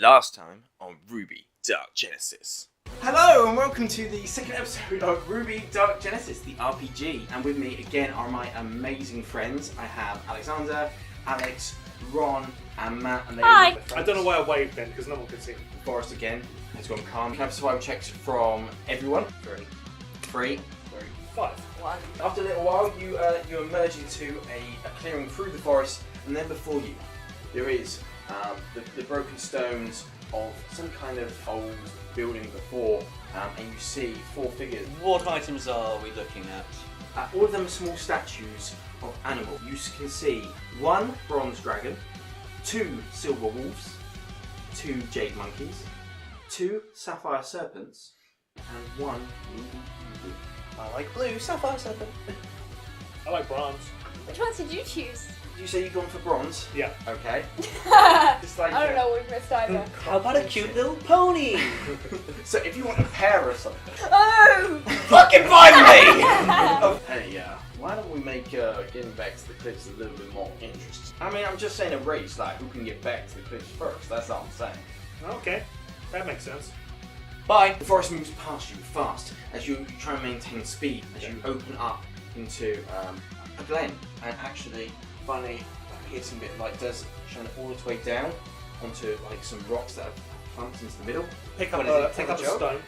Last time on RWBY Dark Genesis. Hello and welcome to the second episode of RWBY Dark Genesis, the RPG. And with me again are my amazing friends. I have Alexander, Alex, Ron, and Matt. And Hi! I don't know why I waved then, because no one could see me. Forest again has gone calm. Can I have survival checks from everyone? Three. 5. 1. After a little while, you emerge into a clearing through the forest, and then before you, there is the broken stones of some kind of old building before, and you see 4 figures. What items are we looking at? All of them are small statues of animals. You can see 1 bronze dragon, 2 silver wolves, 2 jade monkeys, 2 sapphire serpents, and 1 ruby penguin. I like blue, sapphire serpent. I like bronze. Which ones did you choose? Did you say you've gone for bronze? Yeah. Okay. Just like, I don't know, we've missed either. How about a cute little pony? So if you want a pair or something, Oh! Fucking find me! hey, why don't we make getting back to the cliffs a little bit more interesting? I mean, I'm just saying a race, like who can get back to the cliffs first. That's all I'm saying. Okay, that makes sense. Bye. The forest moves past you fast as you try and maintain speed as you open up into a glen, and actually finally hitting a bit of light does shine all its way down onto like some rocks that have plumped into the middle. Pick up What a is it, stone,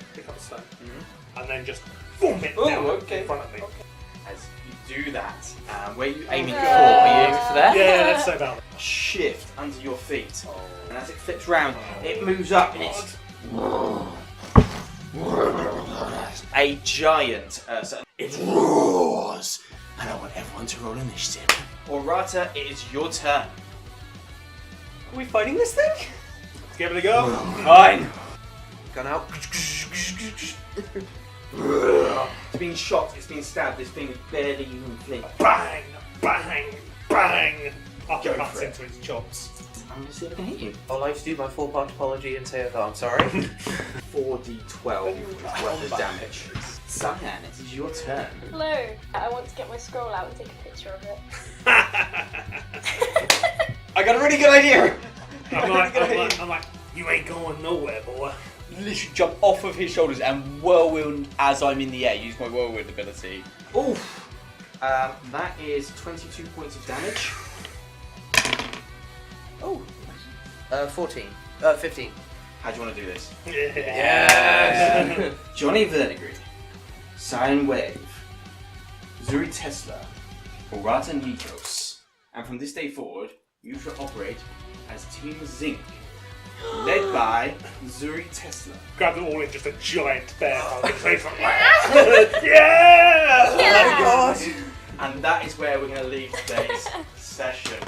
and then just boom it Oh, down okay. in front of me. As you do that, where are you aiming No. for? Are you aiming for there? Yeah, let's say that. Shift under your feet, and as it flips round, it moves up and it's a giant. So it roars, and I want everyone to roll initiative. Aurata, it is your turn. Are we fighting this thing? Let's give it a go. Fine. Gun out. It's being shot. It's being stabbed. This thing is barely even flinch. Bang, bang, bang. Go Uppercuts for it. into its chops. I'm gonna see if I can hit you. I'll like to do my 4-part apology and say, oh, I'm sorry. 4d12 worth of damage. Cyan, it is your turn. Hello. I want to get my scroll out and take a picture of it. I got a really good idea. I'm like, you ain't going nowhere, boy. Literally jump off of his shoulders and whirlwind as I'm in the air. Use my whirlwind ability. Oof. That is 22 points of damage. Oh. 14. 15. How do you want to do this? Yeah. Johnny Verdegris, Cyan Wave, Zure Tesla, Aurata and Nikos, and from this day forward, you shall operate as Team Zinc, led by Zure Tesla. Grab them all in just a giant bear hug. Yeah! Yeah! Oh my god! And that is where we're going to leave today's session.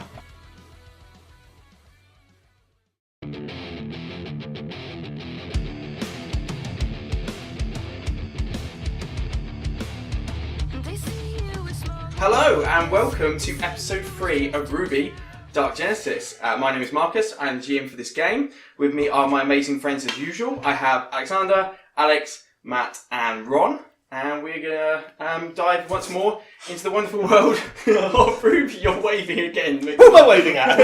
Hello and welcome to episode 3 of RWBY Dark Genesis. My name is Marcus, I'm the GM for this game. With me are my amazing friends as usual. I have Alexander, Alex, Matt and Ron. And we're going to dive once more into the wonderful world of RWBY. You're waving again. Who am I waving at?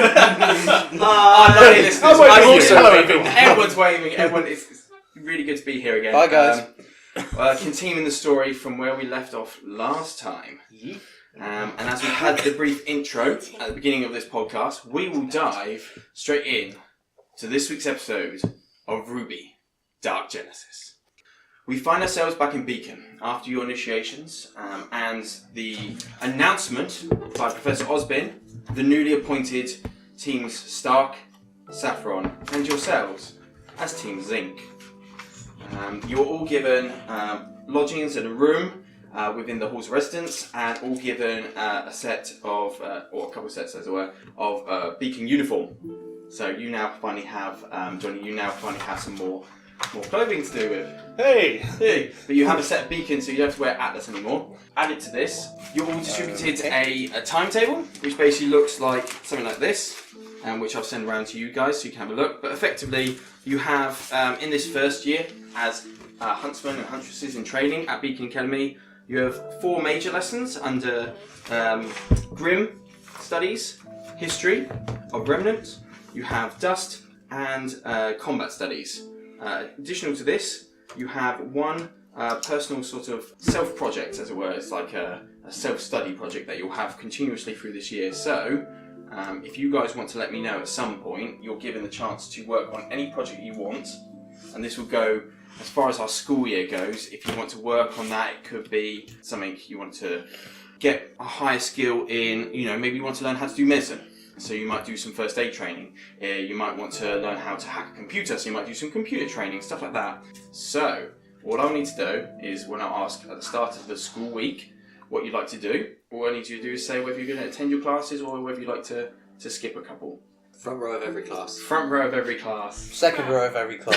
Lovely listeners. I'm waving I'm also here. waving. Everyone's waving. It's really good to be here again. Bye, guys. Continuing the story from where we left off last time. And as we had the brief intro at the beginning of this podcast, we will dive straight in to this week's episode of RWBY Dark Genesis. We find ourselves back in Beacon after your initiations and the announcement by Professor Osbin, the newly appointed teams Stark, Saffron, and yourselves as Team Zinc. You were all given lodgings in a room within the hall's residence, and all given a set of, or a couple of sets as it were, of Beacon uniform. So you now finally have, Johnny, you now finally have some more clothing to do with. Hey! But you have a set of beacons, so you don't have to wear Atlas anymore. Added to this, you're all distributed a timetable, which basically looks like something like this, which I'll send around to you guys so you can have a look. But effectively, you have, in this first year, as Huntsmen and Huntresses in training at Beacon Academy, you have 4 major lessons under Grim Studies, History of Remnant. You have Dust, and combat studies. Additional to this, you have one personal sort of self-project, as it were. It's like a self-study project that you'll have continuously through this year. So, if you guys want to let me know at some point, you're given the chance to work on any project you want, and this will go as far as our school year goes. If you want to work on that, it could be something you want to get a higher skill in. Maybe you want to learn how to do medicine, so you might do some first aid training. You might want to learn how to hack a computer, so you might do some computer training, stuff like that. So, what I'll need to do is, when I ask at the start of the school week what you'd like to do, all I need you to do is say whether you're going to attend your classes or whether you'd like to skip a couple. Front row of every class. Front row of every class. Second row of every class.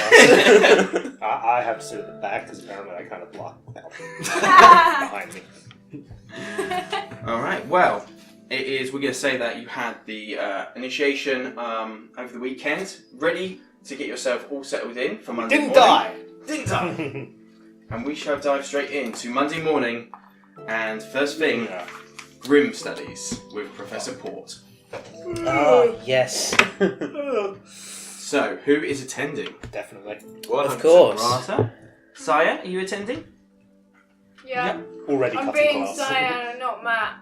I have to sit at the back because apparently I kind of block out behind me. Alright, well, we're going to say that you had the initiation over the weekend, ready to get yourself all settled in for Monday morning. Didn't die! And we shall dive straight into Monday morning, and first thing, RWBY studies with Professor Port. Oh, yes. So, who is attending? Definitely. Of course. Aurata? Cyan, are you attending? Yeah. Already I'm cutting being class. Cyan and not Matt.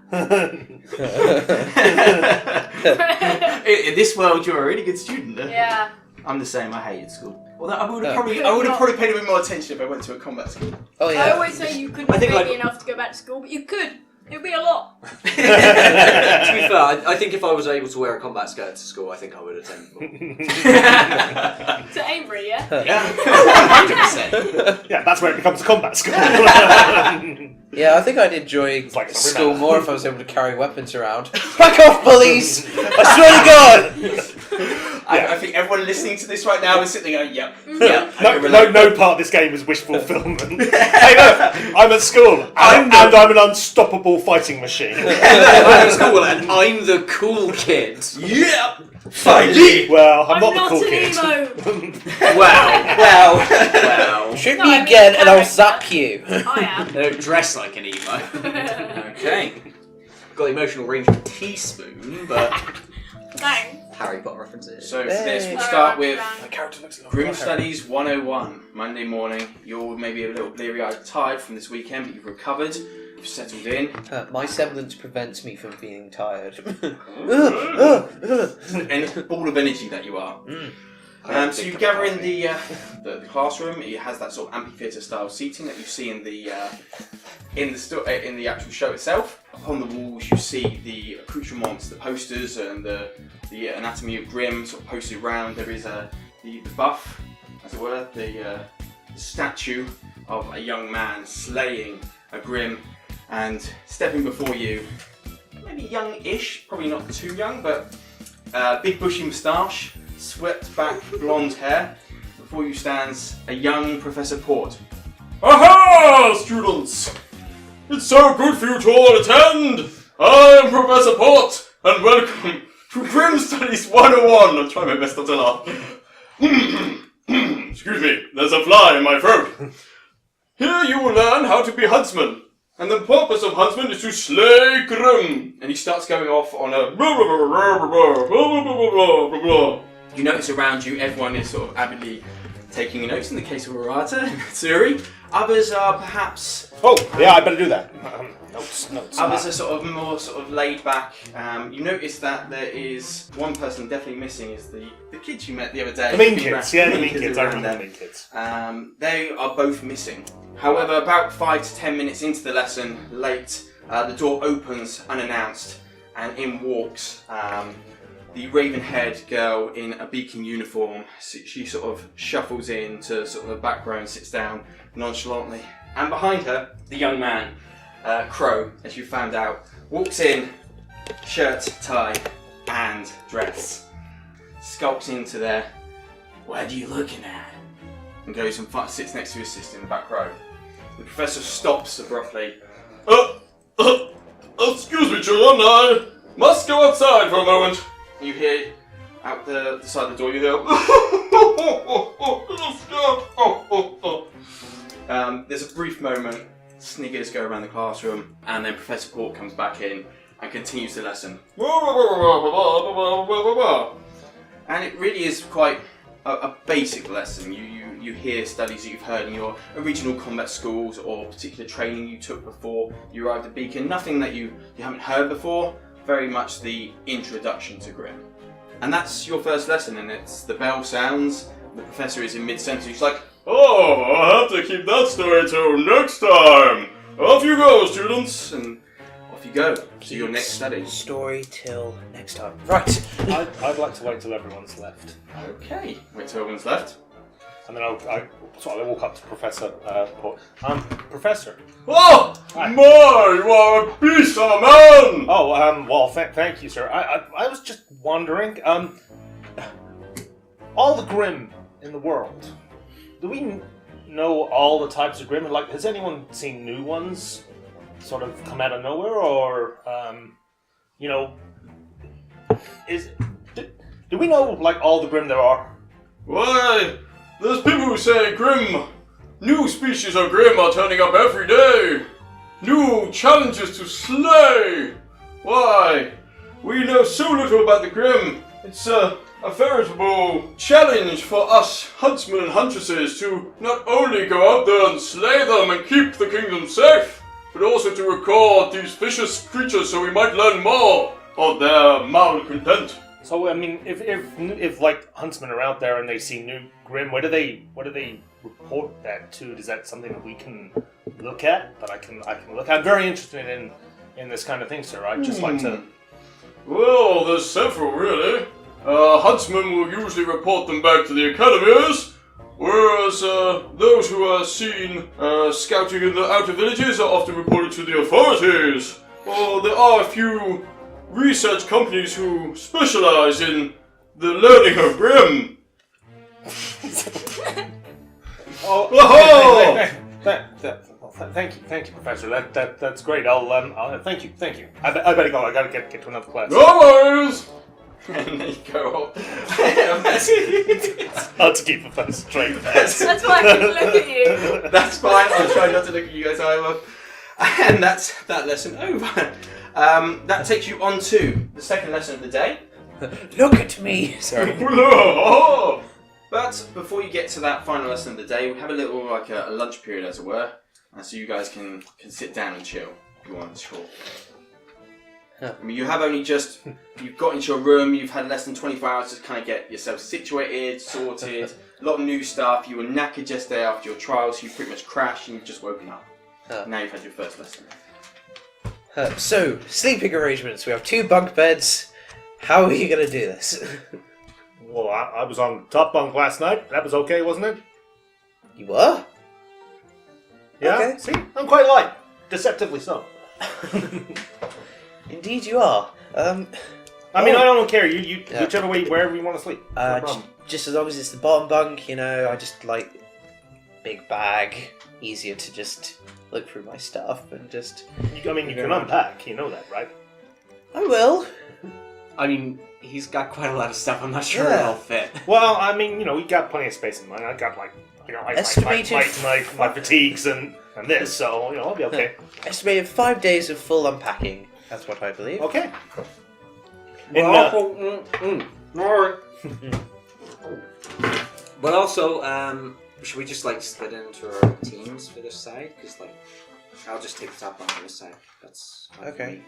In this world, you're a really good student. Yeah. I'm the same. I hated school. Although I would have probably paid a bit more attention if I went to a combat school. Oh, I yeah. always say you couldn't I think pay I'd- me enough to go back to school, but you could. It'd be a lot. To be fair, I think if I was able to wear a combat skirt to school, I think I would attend more. To Avery, yeah? Yeah. 100%. Yeah, that's where it becomes a combat school. Yeah, I think I'd enjoy like school Sabrina. more if I was able to carry weapons around. Back off, bullies! I swear to God! I think everyone listening to this right now is sitting there going, yep. No part of this game is wish fulfillment. Hey, look, I'm at school, and I'm an unstoppable fighting machine. I'm at school and I'm the cool kid. Yep. Finally. Well, I'm not not the cool an kid. emo. Wow. Shoot No, me I mean again and I'll character. zap you. I am. They don't dress like an emo. Okay. Got the emotional range of a teaspoon, but Thanks. Harry Potter references. So for this, we'll Hey. start with My character looks like RWBY Studies 101. Monday morning. You're maybe a little bleary-eyed tired from this weekend, but you've recovered. You've settled in. My semblance prevents me from being tired. And ball of energy that you are. So you gather in the classroom. It has that sort of amphitheatre style seating that you see in the actual show itself. Upon the walls, you see the accoutrements, the posters, and the anatomy of Grimm sort of posted around. There is the buff, as it were, the statue of a young man slaying a Grimm, and stepping before you, maybe young-ish, probably not too young, but big bushy moustache, swept back blonde hair. Before you stands a young Professor Port. Aha, students! It's so good for you to all attend! I am Professor Port, and welcome to RWBY Studies 101. I'll try my best not to laugh. Excuse me, there's a fly in my throat. Here you will learn how to be Huntsmen, and the purpose of Huntsmen is to slay Grimm. And he starts going off on a You notice around you, everyone is sort of avidly taking notes. In the case of Aurata and Suri, others are perhaps. Oh, yeah, I better do that. Notes. Others are sort of more sort of laid back. You notice that there is one person definitely missing. Is the kids you met the other day. The mean kids, yeah, the mean kids. I around remember the them. mean kids. They are both missing. However, about 5 to 10 minutes into the lesson, late, the door opens unannounced, and in walks the raven-haired girl in a beacon uniform. She sort of shuffles in to sort of the back row and sits down nonchalantly. And behind her, the young man, Crow, as you found out, walks in, shirt, tie, and dress. Skulks into there. What are you looking at? And goes and sits next to his sister in the back row. The professor stops abruptly. Excuse me, children, I must go outside for a moment. You hear out the side of the door, you hear. There's a brief moment, sniggers go around the classroom, and then Professor Port comes back in and continues the lesson. And it really is quite a basic lesson. You hear studies that you've heard in your original combat schools or particular training you took before you arrived at Beacon. Nothing that you haven't heard before. Very much the introduction to Grimm. And that's your first lesson, and it's the bell sounds. The professor is in mid-sentence. He's like, "Oh, I'll have to keep that story till next time. Off you go, students." And off you go to your next study. Story till next time. Right. I'd like to wait till everyone's left. Okay, wait till everyone's left. And then I walk up to Professor Port. Professor. Oh, Hi. my, you are a beast of a man! Oh, well, thank you, sir. I was just wondering, all the Grimm in the world, do we know all the types of Grimm? Like, has anyone seen new ones sort of come out of nowhere, or, do we know, like, all the Grimm there are? Why, there's people who say Grimm. New species of Grimm are turning up every day. New challenges to slay. Why, we know so little about the Grimm. It's a veritable challenge for us huntsmen and huntresses to not only go out there and slay them and keep the kingdom safe, but also to record these vicious creatures so we might learn more of their malcontent. So, I mean, if like huntsmen are out there and they see new Grimm, what do they report that to? Is that something that we can look at? That I can look at? I'm very interested in this kind of thing, sir. I'd just like to. Well, there's several really. Huntsmen will usually report them back to the academies, whereas those who are seen scouting in the outer villages are often reported to the authorities. Well, there are a few research companies who specialize in the learning of Grimm. Thank you, Professor. That's great. I'll thank you. I better go. I gotta get to another class. No worries. And they go off. Hard to keep Professor straight. That's why I keep looking at you. That's fine. I'll try not to look at you guys either. And that's that lesson over. That takes you on to the second lesson of the day. Look at me. Sorry. But before you get to that final lesson of the day, we have a little like a lunch period, as it were, so you guys can sit down and chill if you want. Sure. I mean, you have only just you've got into your room. You've had less than 24 hours to kind of get yourself situated, sorted. A lot of new stuff. You were knackered yesterday after your trials. So you pretty much crashed and you've just woken up. Now you've had your first lesson. So, sleeping arrangements. We have 2 bunk beds. How are you going to do this? Well, I was on top bunk last night. That was okay, wasn't it? You were? Yeah. Okay. See, I'm quite light. Deceptively so. Indeed you are. I mean, I don't care. You whichever way, wherever you want to sleep. No problem. Just as long as it's the bottom bunk, I just like big bag. Easier to just look through my stuff and just... You can unpack. You know that, right? I will. I mean, he's got quite a lot of stuff. I'm not sure it'll fit. Well, I mean, we got plenty of space in mine. I got my fatigues and this, so I'll be okay. Estimated 5 days of full unpacking. That's what I believe. Okay. But also, should we just split into our teams for this side? Because I'll just take the top one for this side. That's fine for me.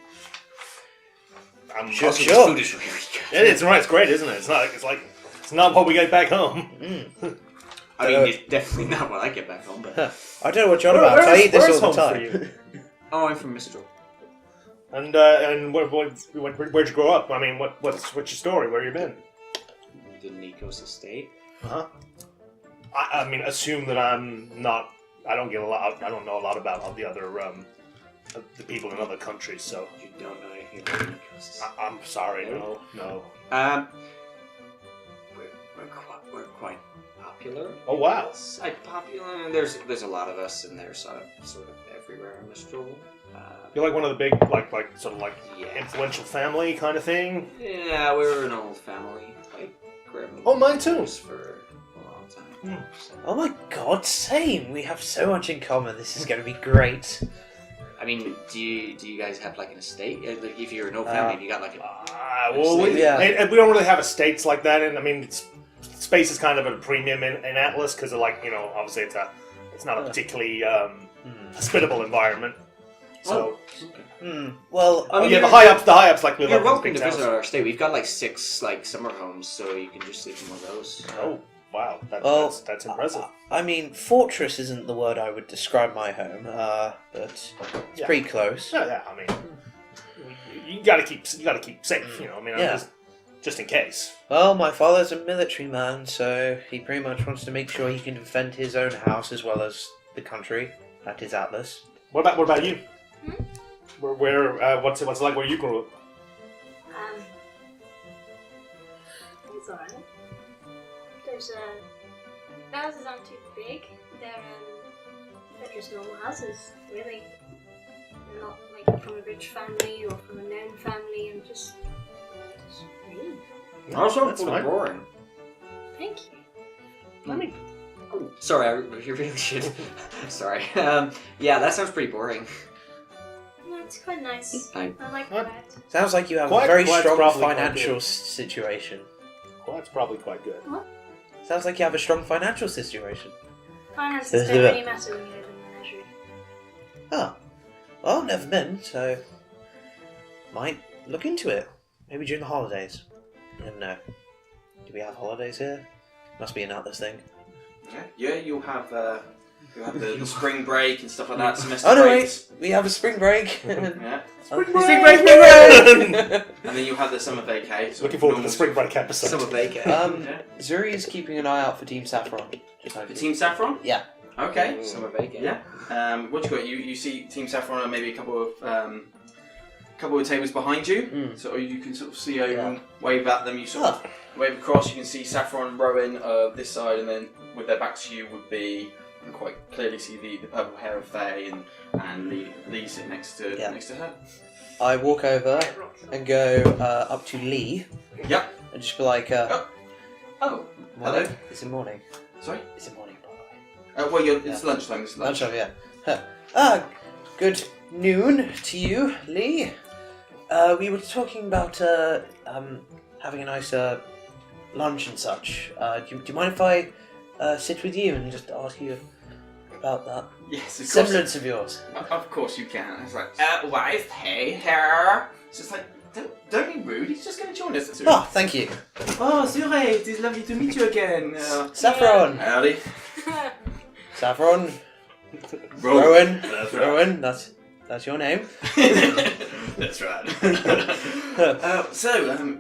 Sure. Also, this food is really good. It's right. It's great, isn't it? It's not what we get back home. I mean, it's definitely not what I get back home. But I don't know what you're on about. I eat this all the time. For you? Oh, I'm from Mistral. And where'd you grow up? I mean, what's your story? Where you been? The Nikos estate. Uh-huh. I mean, assume that I'm not. I don't know a lot about all the other the people in other countries. So You don't know anything about Nikos. I'm sorry. No. We're quite popular. Oh wow. Popular. And there's a lot of us, and there's sort of everywhere in Mistral. You're like one of the big, influential family kind of thing. Yeah, we're an old family. Grimm. Oh, mine too. For a long time. So. Oh my god, same. We have so much in common. This is going to be great. I mean, do you guys have an estate? If you're an old family, you got we don't really have estates like that, and I mean, space is kind of at a premium in Atlas because, like, obviously it's not a particularly hospitable environment. So, Well, I mean, the high ups like live You're up in welcome big to visit towns. our estate. We've got like 6 like summer homes, so you can just sleep in one of those. Oh wow, Well, that's impressive. I mean, fortress isn't the word I would describe my home, but it's Yeah. pretty close. Yeah, I mean, you gotta keep safe. Yeah. Just in case. Well, my father's a military man, so he pretty much wants to make sure he can defend his own house as well as the country. That is Atlas. What about you? What's it like where you grew up? It's alright. There's the houses aren't too big. They're just normal houses, really. They're not like from a rich family or from a known family. I'm just me. Also, That's pretty fine. boring. Thank you. I mean, Sorry, you really should. Sorry. Yeah, that sounds pretty boring. No, it's quite nice. I- I like What? that. Sounds like you have Quite- a very quite strong probably quite financial good. situation. well, that's probably quite good. Sounds like you have a strong financial situation. Finances don't really matter when you live in the menagerie. Oh. Well, never been, so might look into it. Maybe during the holidays. You never know. Do we have holidays here? Must be an Atlas thing. Yeah, you'll have the spring break and stuff like that. Semester Oh no, breaks. wait! We have a spring break. Yeah. Spring break! break! And then you'll have the summer vacay. Looking forward to the spring break episode. Summer bacon. Yeah. Zure is keeping an eye out for Team Saffron. Just For Team Saffron? Yeah. Okay. Summer bacon. Yeah. What you got? You see Team Saffron and maybe a couple of tables behind you, so you can sort of see over and wave at them. You sort of wave across. You can see Saffron rowing this side, and then with their backs to you would be. You can quite clearly see the purple hair of Faye and Lee sitting next to her. I walk over and go up to Lee. Yep. And just be like, Oh, morning. hello. It's in morning. Sorry. It's in morning, by the way. Well, it's lunchtime. It's lunch. Lunchtime, yeah. Good noon to you, Lee. We were talking about having a nice lunch and such. Do you mind if I sit with you and just ask you about that Yes, of course. semblance of yours? Of course you can. It's like, why is Faye here? It's just like, don't be rude. He's just going to join us. Oh, thank you. Oh, Zure, it is lovely to meet you again. Saffron. Howdy. Saffron. Rowan. Rowan. That's your name. That's right.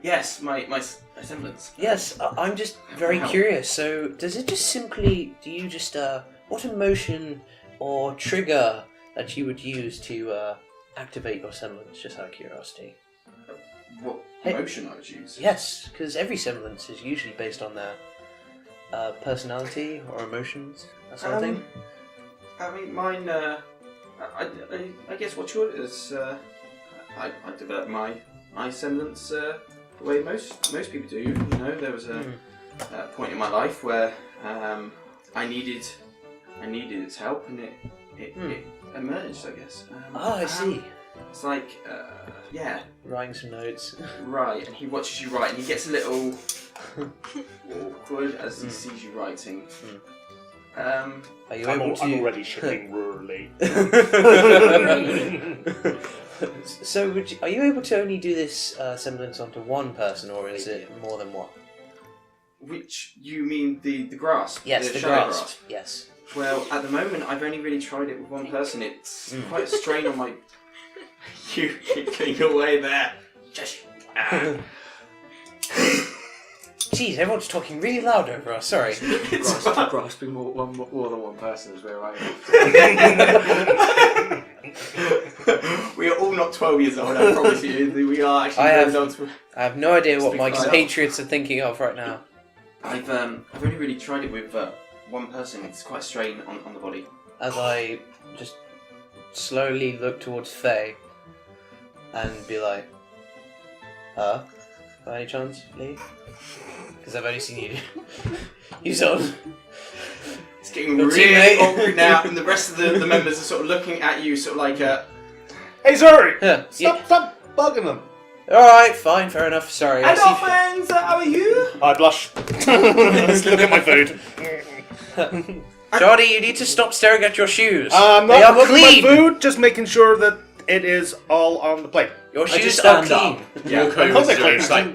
Yes, my semblance. Yes, I'm just very Wow. curious. So, does it just simply? Do you just what emotion or trigger that you would use to activate your semblance? Just out of curiosity. What Hey. emotion I would use? Yes, because every semblance is usually based on their personality or emotions, that sort of thing. I mean, mine. I guess what's yours is. I developed my semblance the way most people do. You know, there was a point in my life where I needed its help, and it emerged. I guess. I see. It's like, Writing some notes. right, and he watches you write, and he gets a little awkward as he sees you writing. Are you I'm able to? already shipping rurally. So, are you able to only do this semblance onto one person, or is it more than one? Which you mean the grasp? Yes, the shadow grasp. Yes. Well, at the moment, I've only really tried it with one person. It's quite a strain on my. You keep away there. Just. Jeez, everyone's talking really loud over us. Sorry. Grasping more than one person is where I am. We are all not 12 years old, I promise you. We are actually adults. I have no idea what my Speak for compatriots are thinking of right now. I've only really tried it with one person. It's quite a strain on the body. As I just slowly look towards Faye and be like, by any chance, Lee? Because I've only seen you use on. It's getting Your really teammate. awkward now, and the rest of the members are sort of looking at you, sort of like, Hey, Zuri! Yeah. Stop bugging them. Alright, fine, fair enough. Sorry. I Hello, see- friends. How are you? I blush. Let's look at my food. Johnny, you need to stop staring at your shoes. I'm They not are looking clean. at my food, just making sure that it is all on the plate. Your I shoes just are stand clean. up. Yeah. Walk over How's to it clean? Zure, just like,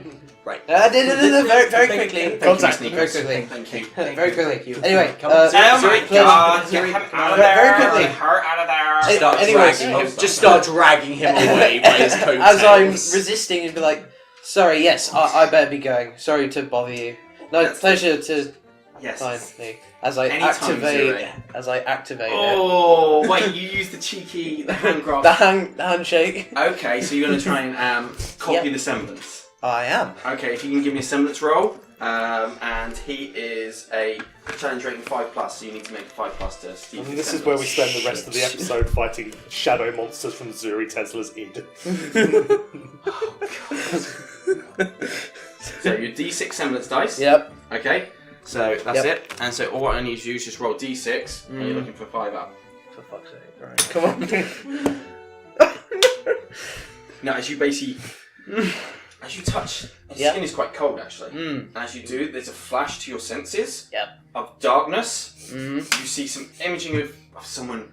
right. Very, very quickly. Thank you, Contact. Nikos. Very quickly. Thank you. Very quickly. Anyway, Come on. Oh my Zurich, god, Zurich, get him out of very there! quickly. Her out of there! Start anyways, dragging him. Just start dragging him away by his coattails. As I'm resisting and be like, sorry, yes, I better be going. Sorry to bother you. No, That's- pleasure to Yes. find me. As I Anytime, activate it. Oh, wait, you used the hand grab. The handshake. Okay, so you're going to try and copy Yep. the semblance. I am. Okay, if you can give me a semblance roll. And he is a challenge rating 5+, so you need to make a 5+ to Steve. And this is where we spend the rest of the episode fighting shadow monsters from Zure Tesla's id. So your D6 semblance dice. Yep. Okay, so that's Yep. it. And so all I need you to do is just roll D6, and you're looking for 5 up. For fuck's sake. Alright, come on. Now, as you basically, as you touch, the Yep. skin is quite cold actually. Mm. And as you do, there's a flash to your senses Yep. of darkness. Mm. You see some imaging of someone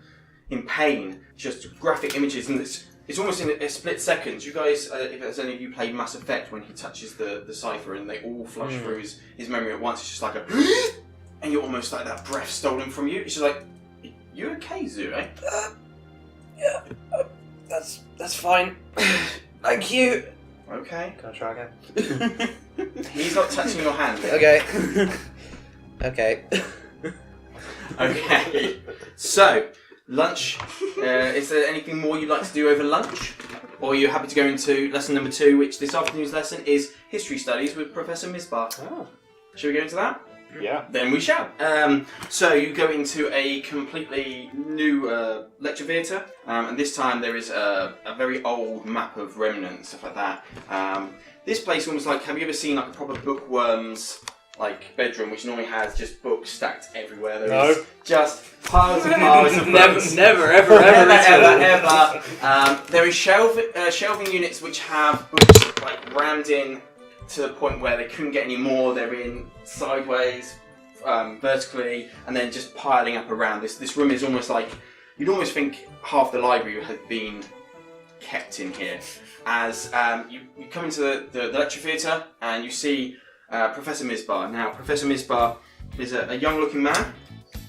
in pain, just graphic images, and it's almost in a split second. You guys, if there's any of you played Mass Effect when he touches the cipher and they all flush through his memory at once, it's just like a and you're almost like that breath stolen from you. It's just like, you okay, Zure? Yeah. That's fine. Thank you. Okay. Can I try again? He's not touching your hand yet. Okay. Okay. Okay. So, lunch. Is there anything more you'd like to do over lunch? Or are you happy to go into lesson number 2, which this afternoon's lesson is History Studies with Professor Misbah? Oh. Shall we go into that? Yeah. Then we shall. So you go into a completely new lecture theatre, and this time there is a very old map of remnants, stuff like that. This place almost like, have you ever seen like a proper bookworm's like bedroom, which normally has just books stacked everywhere? There is just piles and piles of books. Never, ever. There is shelving units which have books like rammed in to the point where they couldn't get any more. They're in sideways, vertically, and then just piling up around. This room is almost like, you'd almost think half the library had been kept in here. As you come into the lecture theatre and you see Professor Misbah. Now, Professor Misbah is a young-looking man.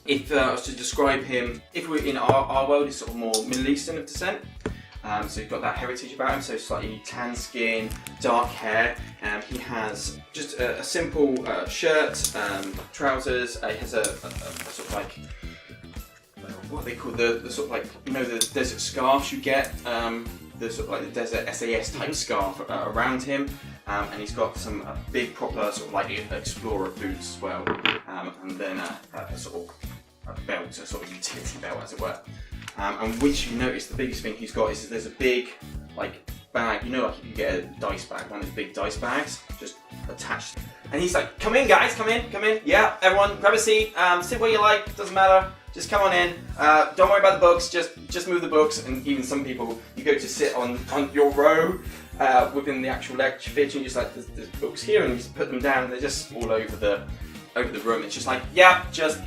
If I was to describe him, if we're in our world, he's sort of more Middle Eastern of descent. So he's got that heritage about him, so slightly tan skin, dark hair. He has just a simple shirt, trousers. He has a sort of like, what they call the sort of like, you know, the desert scarves you get, the sort of like the desert SAS type scarf around him. And he's got some big proper sort of like explorer boots as well. And then a sort of a belt, a sort of utility belt as it were. And which you notice the biggest thing he's got is there's a big like bag, you know, like you get a dice bag, one of those big dice bags, just attached. And he's like, come in guys, come in. Yeah, everyone grab a seat, sit where you like, doesn't matter, just come on in. Don't worry about the books, just move the books. And even some people, you go to sit on your row within the actual lecture theatre, and you're just like, there's books here, and you just put them down, and they're just all over the room. It's just like, yeah, just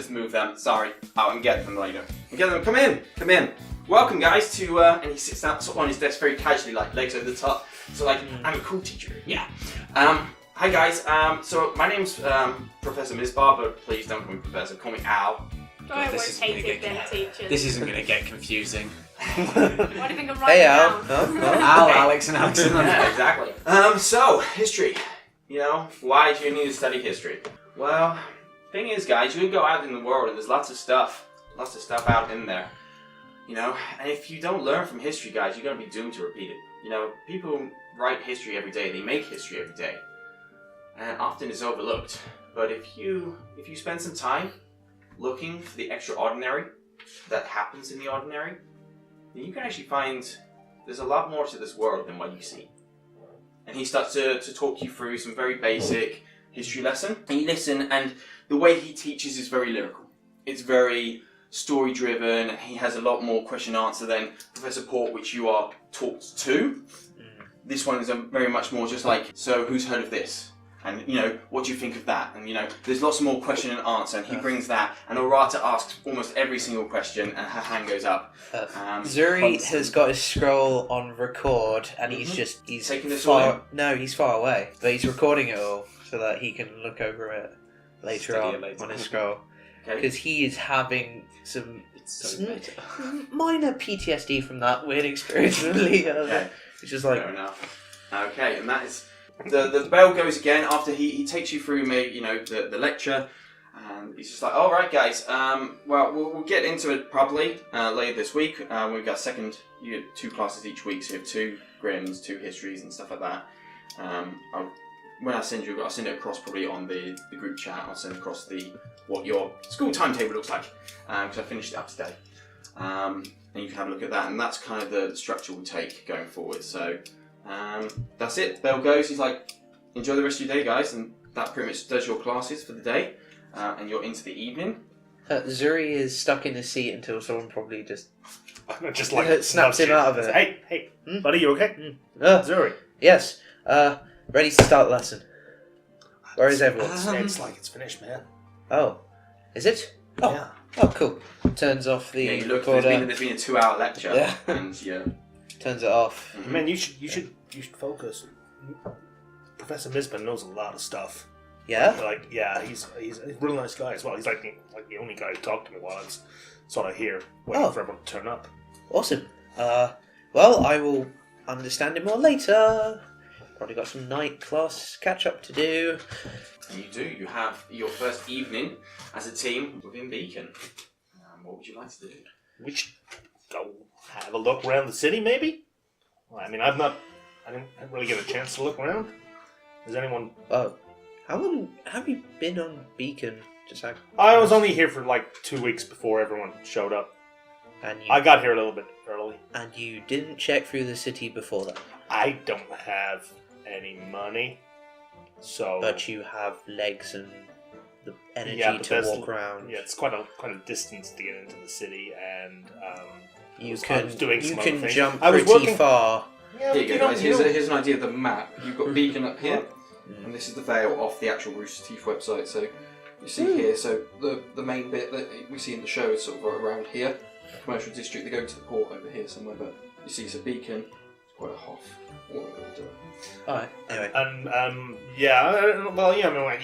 move them. Sorry, I can get them later. Come in. Welcome, guys, to and he sits down sort of on his desk very casually, like legs over the top. So like, I'm a cool teacher. Yeah. Hi guys. So my name's Professor Misbah, but please don't call me Professor. Call me Al. I always hated them teachers. This isn't going to get confusing. What do you think I'm writing Hey, Al. down? Al, Alex, and Alex. Yeah, exactly. So history. You know, why do you need to study history? Well, thing is, guys, you can go out in the world and there's lots of stuff out in there. You know, and if you don't learn from history, guys, you're going to be doomed to repeat it. You know, people write history every day, they make history every day, and often it's overlooked. But if you spend some time looking for the extraordinary that happens in the ordinary, then you can actually find there's a lot more to this world than what you see. And he starts to talk you through some very basic history lesson, and you listen, and the way he teaches is very lyrical. It's very story driven. He has a lot more question answer than Professor Port, which you are taught to. This one is very much more just like, so who's heard of this? And, you know, what do you think of that? And, you know, there's lots more question and answer, and he brings that. And Aurata asks almost every single question, and her hand goes up. Zuri has got his scroll on record, and he's taking this all in? No, he's far away, but he's recording it all so that he can look over it later Study on it later. on his scroll. Okay. Because he is having some So meta. minor PTSD from that weird experience with Lee. Okay. It's just like, Fair enough. Okay, and that is... The bell goes again after he takes you through maybe, you know, the lecture, and he's just like, all right, guys, well, we'll get into it properly later this week. We've got you get 2 classes each week, so you have 2 Grims, 2 histories and stuff like that. When I send you, I'll send it across probably on the group chat. I'll send across what your school timetable looks like, because I finished it up today. And you can have a look at that, and that's kind of the structure we'll take going forward. So that's it. Bell goes. He's like, enjoy the rest of your day, guys, and that pretty much does your classes for the day, and you're into the evening. Zuri is stuck in his seat until someone probably just like snaps him out of it. Hey, buddy, you okay? Zuri. Yes. Ready to start the lesson. Where is everyone? It's like it's finished, man. Oh, is it? Oh, Yeah. oh, cool. Turns off the Yeah, you look. recorder. There's been a 2-hour lecture, Yeah. and yeah. Turns it off. Man, you should focus. Professor Misbin knows a lot of stuff. Yeah. Like, yeah, he's a really nice guy as well. He's like the only guy who talked to me while I was sort of here waiting for everyone to turn up. Awesome. Well, I will understand it more later. Probably got some night class catch up to do. You do. You have your first evening as a team within Beacon. What would you like to do? We should go have a look around the city, maybe. Well, I mean, I didn't really get a chance to look around. Is anyone? Oh, how long have you been on Beacon? Just like, I was only here for like 2 weeks before everyone showed up. and you I got here a little bit early. and you didn't check through the city before that, I don't have any money, so. but you have legs and the energy but to that's- walk around. Yeah, it's quite a distance to get into the city, and You I was doing you some can other things. jump I was pretty working- far. yeah, Here you you go, know, guys. you know- Here's an idea of the map. You've got Beacon up here, and this is the Vale off the actual Rooster Teeth website. So you see here, so the main bit that we see in the show is sort of right around here. Commercial district, they go to the port over here somewhere, but you see, so Beacon, it's quite a hoff. Alright, anyway. And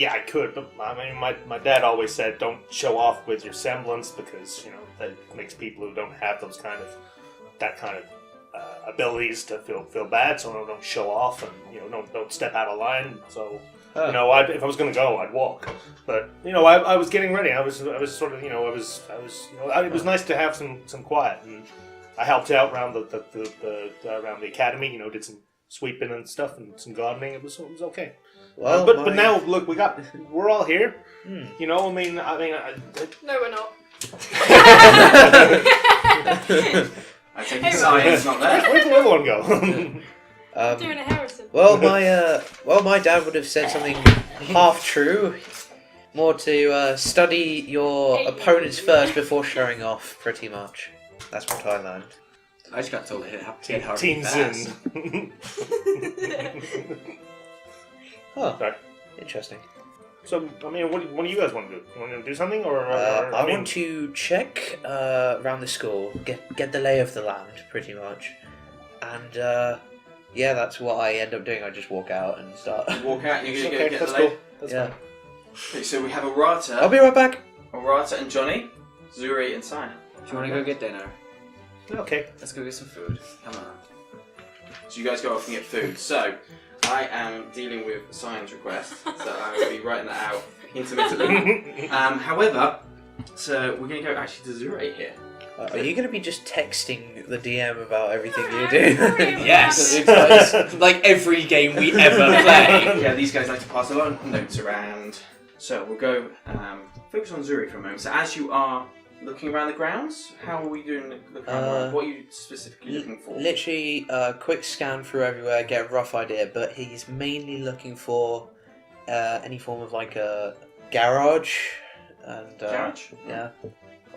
I could, but I mean, my dad always said don't show off with your semblance because that makes people who don't have that kind of abilities to feel bad. So don't show off and don't step out of line. So if I was going to go, I'd walk. But I was getting ready. I was sort of it was nice to have some quiet, and I helped out around around the academy. Did some sweeping and stuff and some gardening. It was okay. Well, but now look, we're all here. No, we're not. I take it Cyan's not there. Where'd the other one go? Doing a Harrison. Well, my dad would have said something half true. More to study your opponents first before showing off, pretty much. That's what I learned. I just got told to hit hard Team and fast. Zin. Oh, Sorry. interesting. So, I mean, what do you guys want to do? You want to do something, or I want to check around the school, get the lay of the land, pretty much, and that's what I end up doing. I just walk out and start. Walk out and you're going to Okay, get that's the cool. lake. That's Yeah. fine. Okay, so we have Aurata. I'll be right back. Aurata and Johnny, Zuri and Cyan. Do you want to go get dinner? Okay. Let's go get some food. Come on. So you guys go off and get food. So I am dealing with Cyan's request, so I will be writing that out intermittently. However, so we're going to go actually to Zuri here. Are you going to be just texting the DM about everything you do? Yes! It's like every game we ever play. Yeah, these guys like to pass a lot of notes around. So we'll go focus on Zuri for a moment. So as you are looking around the grounds, how are we doing looking around? What are you specifically looking for? Literally, a quick scan through everywhere, get a rough idea, but he's mainly looking for any form of like a garage and Garage? yeah,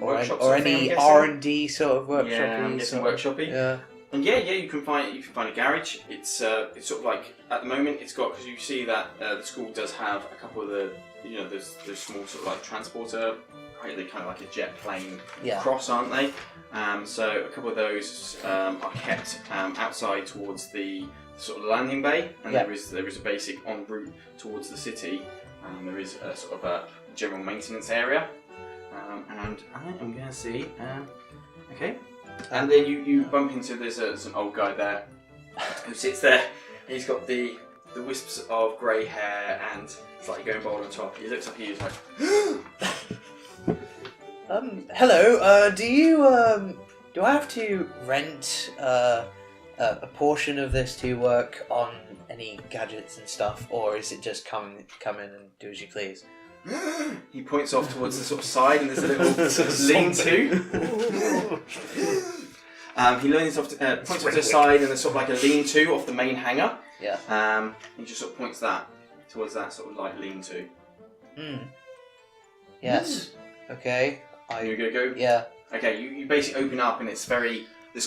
Workshop or sort of thing, I'm any guessing? R&D sort of workshop. Yeah, I'm guessing workshopy. Yeah. you can find a garage. It's sort of like at the moment it's got, because you see that the school does have a couple of the those small sort of like transporter. Right, they're kind of like a jet plane cross, aren't they? So a couple of those are kept outside towards the sort of landing bay, and there is a basic en route towards the city. There is a sort of a general maintenance area, and I'm going to see. Okay. And then you bump into there's an old guy there who sits there. He's got the wisps of grey hair and slightly going bald on top. He looks up at you, he's like, hello. Do I have to rent a portion of this to work on any gadgets and stuff, or is it just come in and do as you please? He points off towards the sort of side, and there's a little sort of lean-to. He points off to the side, and there's sort of like a lean-to off the main hangar. Yeah. He just sort of points that towards that sort of like lean-to. Yes. Okay. You gonna go? Yeah. Okay. You basically open up, and there's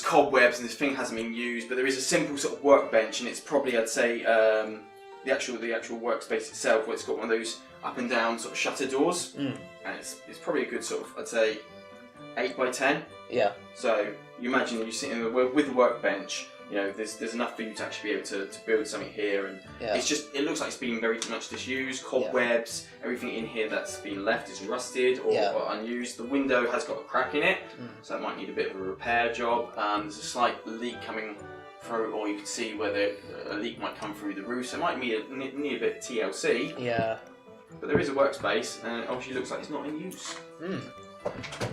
cobwebs, and this thing hasn't been used, but there is a simple sort of workbench, and it's probably, I'd say, the actual workspace itself, where it's got one of those up and down sort of shutter doors, and it's probably a good sort of, I'd say, 8 by 10. Yeah. So you imagine you sitting with the workbench. There's enough for you to actually be able to build something here, and it looks like it's been very much disused. Cobwebs, everything in here that's been left is rusted or unused. The window has got a crack in it, so that might need a bit of a repair job. There's a slight leak coming through, or you can see where a leak might come through the roof, so it might need a bit of TLC. Yeah. But there is a workspace, and it obviously looks like it's not in use.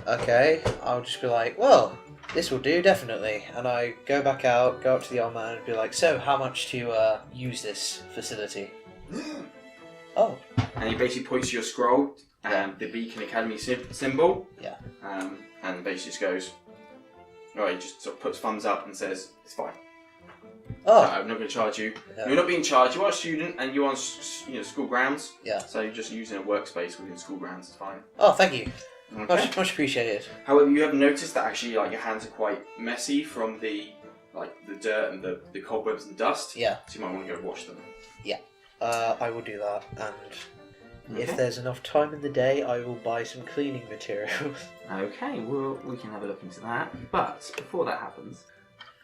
Okay, I'll just be like, well, this will do, definitely. And I go back out, go up to the old man and be like, so, how much to use this facility? Oh. And he basically points to your scroll, the Beacon Academy symbol. Yeah. And basically just goes, he just sort of puts thumbs up and says, it's fine. Oh. I'm not going to charge you. Yeah. You're not being charged. You are a student, and you're on school grounds. Yeah. So you're just using a workspace within school grounds. It's fine. Oh, thank you. Okay. Much appreciated. However, you have noticed that actually, like, your hands are quite messy from the dirt and the cobwebs and dust. Yeah. So you might want to go wash them. Yeah. I will do that, and if there's enough time in the day, I will buy some cleaning materials. Okay. Well, we can have a look into that. But before that happens,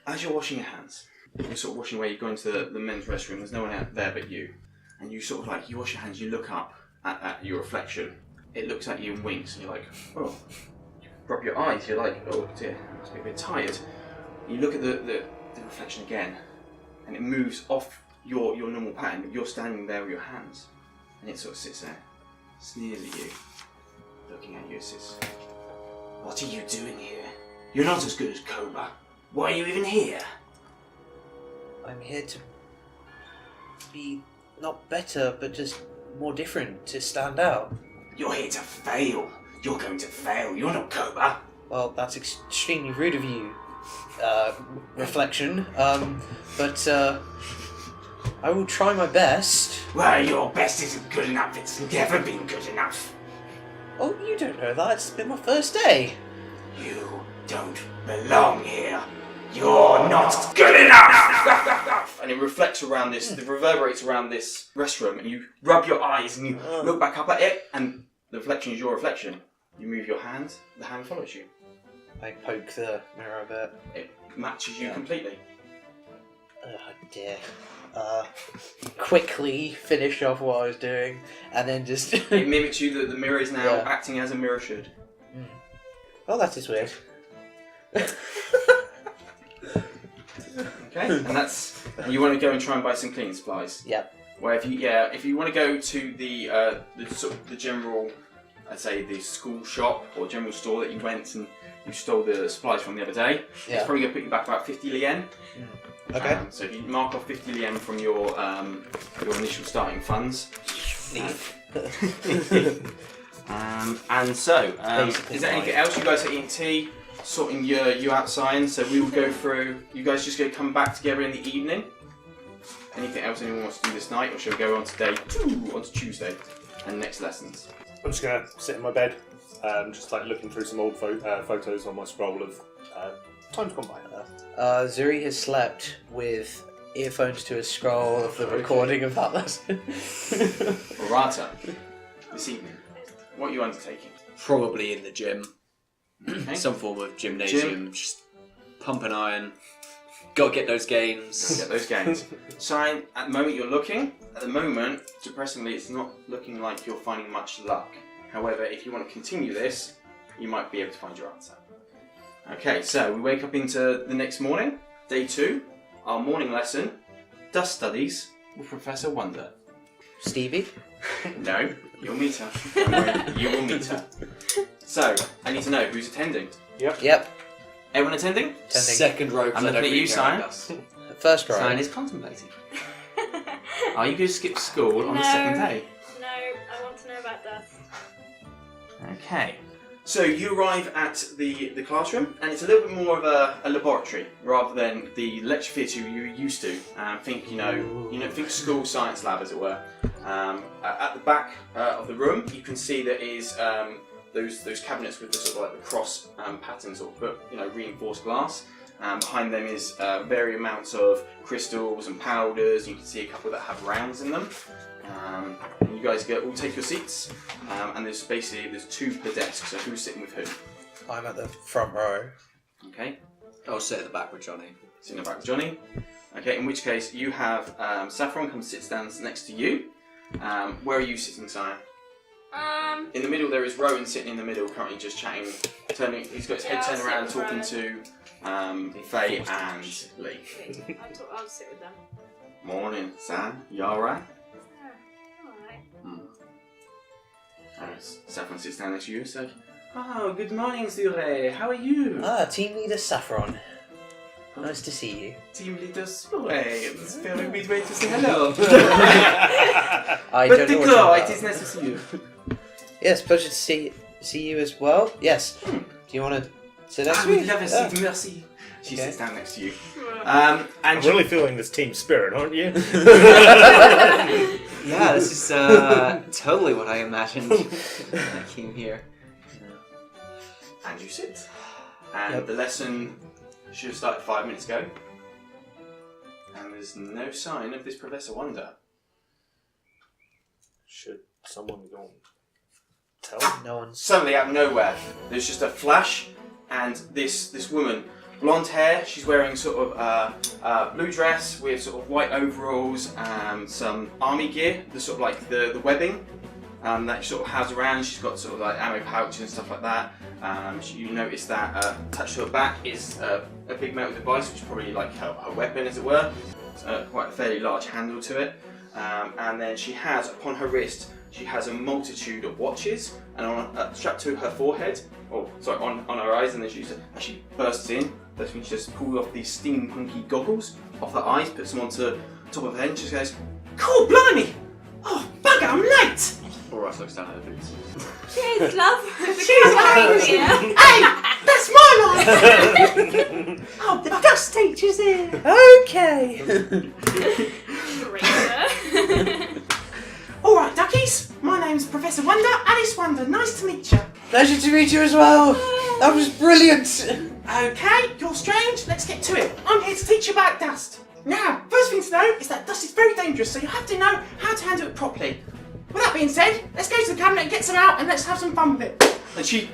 as you're washing your hands, you're sort of washing away. You go into the men's restroom. There's no one out there but you, and you sort of like you wash your hands. You look up at your reflection. It looks at you and winks, and you're like, oh. You rub your eyes. You're like, oh dear, I must be a bit tired. You look at the reflection again, and it moves off your normal pattern. You're standing there with your hands, and it sort of sits there, sneers at you, looking at you. It says, "What are you doing here? You're not as good as Cobra. Why are you even here?" I'm here to be not better, but just more different, to stand out. You're here to fail. You're going to fail. You're not Cobra. Well, that's extremely rude of you, reflection. But I will try my best. Well, your best isn't good enough. It's never been good enough. Oh, you don't know that. It's been my first day. You don't belong here. You're not good enough! And it reflects around this, it reverberates around this restroom, and you rub your eyes and you look back up at it, and the reflection is your reflection. You move your hand, the hand follows you. I poke the mirror a bit. It matches you completely. Oh dear. Quickly finish off what I was doing, and then just... It mimics you, that the mirror is now acting as a mirror should. Oh, that is weird. Okay, and you want to go and try and buy some cleaning supplies. Yep. Where if you want to go to the general, I'd say the school shop or general store that you went and you stole the supplies from the other day, it's probably going to put you back about 50 lien. Okay. So if you mark off 50 lien from your initial starting funds. And so, is there anything else? You guys are eating tea, sorting you out science, so we will go through. You guys just going to come back together in the evening. Anything else anyone wants to do this night, or shall we go on to day 2, on to Tuesday, and next lessons? I'm just going to sit in my bed, just like looking through some old photos on my scroll of Time's gone by. Zuri has slept with earphones to his scroll of the recording of that lesson. Aurata, this evening, what are you undertaking? Probably in the gym. Okay. Some form of gymnasium. Just pump and iron. Gotta get those gains. Get those gains. Cyan, at the moment you're looking. At the moment, depressingly, it's not looking like you're finding much luck. However, if you want to continue this, you might be able to find your answer. Okay, so we wake up into the next morning, day 2, our morning lesson, Dust Studies with Professor Wonder. Stevie? No, you'll meet her. Don't worry, you will meet her. So, I need to know who's attending. Yep. Everyone attending? Attending. Second row. I'm looking at you, Cyan. First row. Cyan is contemplating. Are you going to skip school on the second day? No, I want to know about dust. Okay. So you arrive at the classroom, and it's a little bit more of a laboratory rather than the lecture theatre you're used to. Think think school science lab, as it were. At the back of the room, you can see there is those cabinets with the sort of like the cross patterns or reinforced glass. Behind them is various amounts of crystals and powders. You can see a couple that have rounds in them. And you guys all take your seats, and there's 2 per desk. So who's sitting with who? I'm at the front row. Okay, I'll sit at the back with Johnny. sitting in the back with Johnny. Okay, in which case you have Saffron come sit down next to you. Where are you sitting, Cyan? In the middle there is Rowan sitting in the middle, currently just chatting. He's got his head turned around, talking to Faye and Lee. Okay, I'll sit with them. Morning, Sam. You alright? Alright. Saffron sits down next to you. So, oh, good morning, Zure. How are you? Team leader Saffron. Nice to see you. Team leader Zure. It's very good way to say hello. I But don't know Nikos, what it you're is nice to see you. Yes, pleasure to see you as well. Yes. Do you want to sit next I to me? would love a seat, merci. She Okay. sits down next to you. I'm And really feeling this team spirit, aren't you? Yeah, this is totally what I imagined when I came here. And you sit. And Yep. the lesson should have started 5 minutes ago. And there's no sign of this Professor Wonder. Should someone go and tell? No one's. Suddenly, out of nowhere, there's just a flash, and this woman, blonde hair, she's wearing sort of blue dress with sort of white overalls, some army gear, the sort of like the webbing that she sort of has around. She's got sort of like ammo pouches and stuff like that. You notice that attached to her back is a big metal device, which is probably like her weapon, as it were. It's quite a fairly large handle to it. And then she has, upon her wrist, she has a multitude of watches, and strapped to her forehead, on her eyes, and then as she bursts in, that's when she just pulls off these steampunky goggles off her eyes, puts them onto top of her head, and just goes, "Cool, blimey! Oh, bugger, I'm late!" Alright, looks down at her boots. Cheers, love. Cheers, love. Here. Hey, that's my line! Oh, the dust teacher's here! Okay. Alright, duckies, my name's Professor Wonder, Alice Wonder, nice to meet you. Pleasure to meet you as well. That was brilliant. Okay, you're strange, let's get to it. I'm here to teach you about dust. Now, first thing to know is that dust is very dangerous, so you have to know how to handle it properly. With that being said, let's go to the cabinet and get some out and let's have some fun with it. And she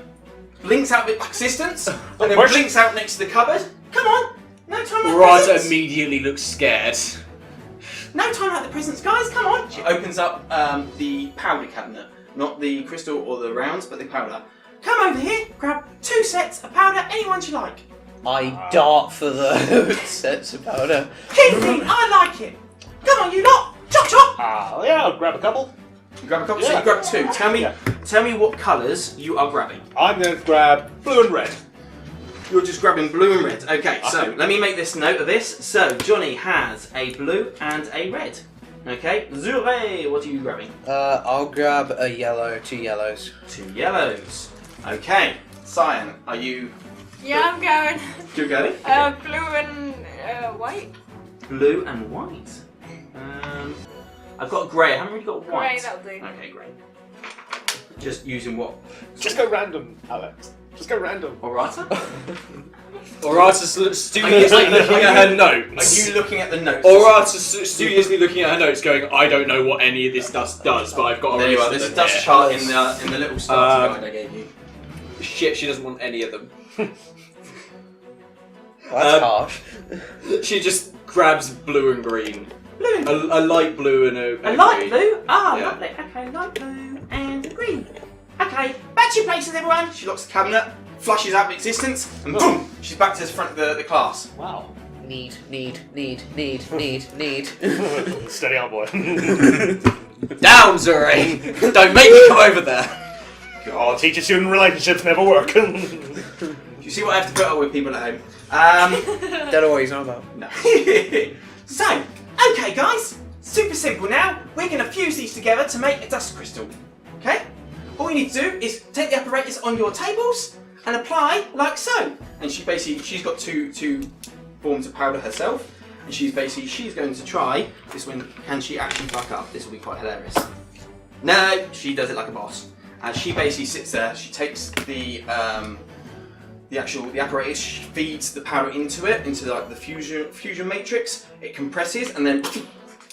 blinks out with assistance, and then blinks out next to the cupboard. Come on, no time like Rata presents. immediately looks scared. No time like the presents, guys, come on. She opens up the powder cabinet, not the crystal or the rounds, but the powder. Come over here, grab 2 sets of powder, any ones you like. I dart for the sets of powder. Keeping, I like it. Come on, you lot, chop chop. Yeah, I'll grab a couple. You grab a couple, so Yeah. you grab 2. Tell me what colours you are grabbing. I'm going to grab blue and red. You're just grabbing blue and red. Okay, so let me make this note of this. So Johnny has a blue and a red. Okay, Zure, what are you grabbing? I'll grab a yellow, 2 yellows. 2 yellows. Okay, Cyan, are you? Yeah, I'm going. You're going. Blue and white. Blue and white. I've got grey. I haven't really got white. Grey, that'll do. Okay, grey. Just using what? Just go random, Alex. Just go random. Aurata? Aurata's Are studiously you- looking at her notes. Are you looking at the notes? Aurata's studiously looking at her notes, going, "I don't know what any of this dust does, but I've got a There you are. list There's of a them dust here." chart in the little starter guide I gave you. Shit, she doesn't want any of them. That's harsh. She just grabs blue and green. Blue. A light blue and a A light green. blue? Ah, Yeah. lovely. Okay, light blue and green. Okay. Back to your places, everyone. She locks the cabinet, flushes out of existence, and boom, she's back to the front of the class. Wow. Need. Steady on, boy. Down, Zure! Don't make me come over there. Oh, teacher-student relationships never work. Do you see what I have to put up with people at home? Don't know what he's on about. No. So, okay, guys. Super simple now. We're going to fuse these together to make a dust crystal. Okay? All you need to do is take the apparatus on your tables and apply like so. And she's got two forms of powder herself. And she's going to try this one. Can she actually fuck up? This will be quite hilarious. No, she does it like a boss. And she basically sits there. She takes the apparatus, she feeds the powder into like the fusion matrix. It compresses, and then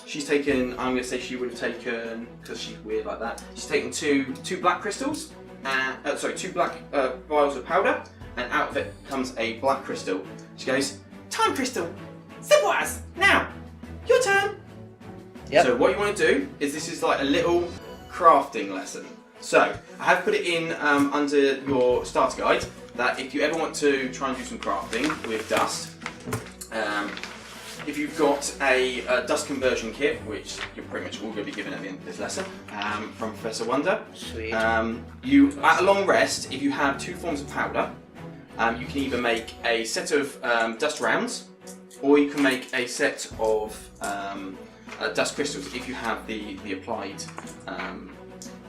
she's taken. I'm going to say she would have taken, because she's weird like that. She's taken two black crystals, two black vials of powder, and out of it comes a black crystal. She goes, "Time crystal, simple as. Now, your turn." Yep. So what you want to do is this is like a little crafting lesson. So I have put it in under your starter guide that if you ever want to try and do some crafting with dust, if you've got a dust conversion kit, which you're pretty much all going to be given at the end of this lesson from Professor Wonder, Sweet. you at a long rest, if you have two forms of powder, you can either make a set of dust rounds, or you can make a set of dust crystals if you have the applied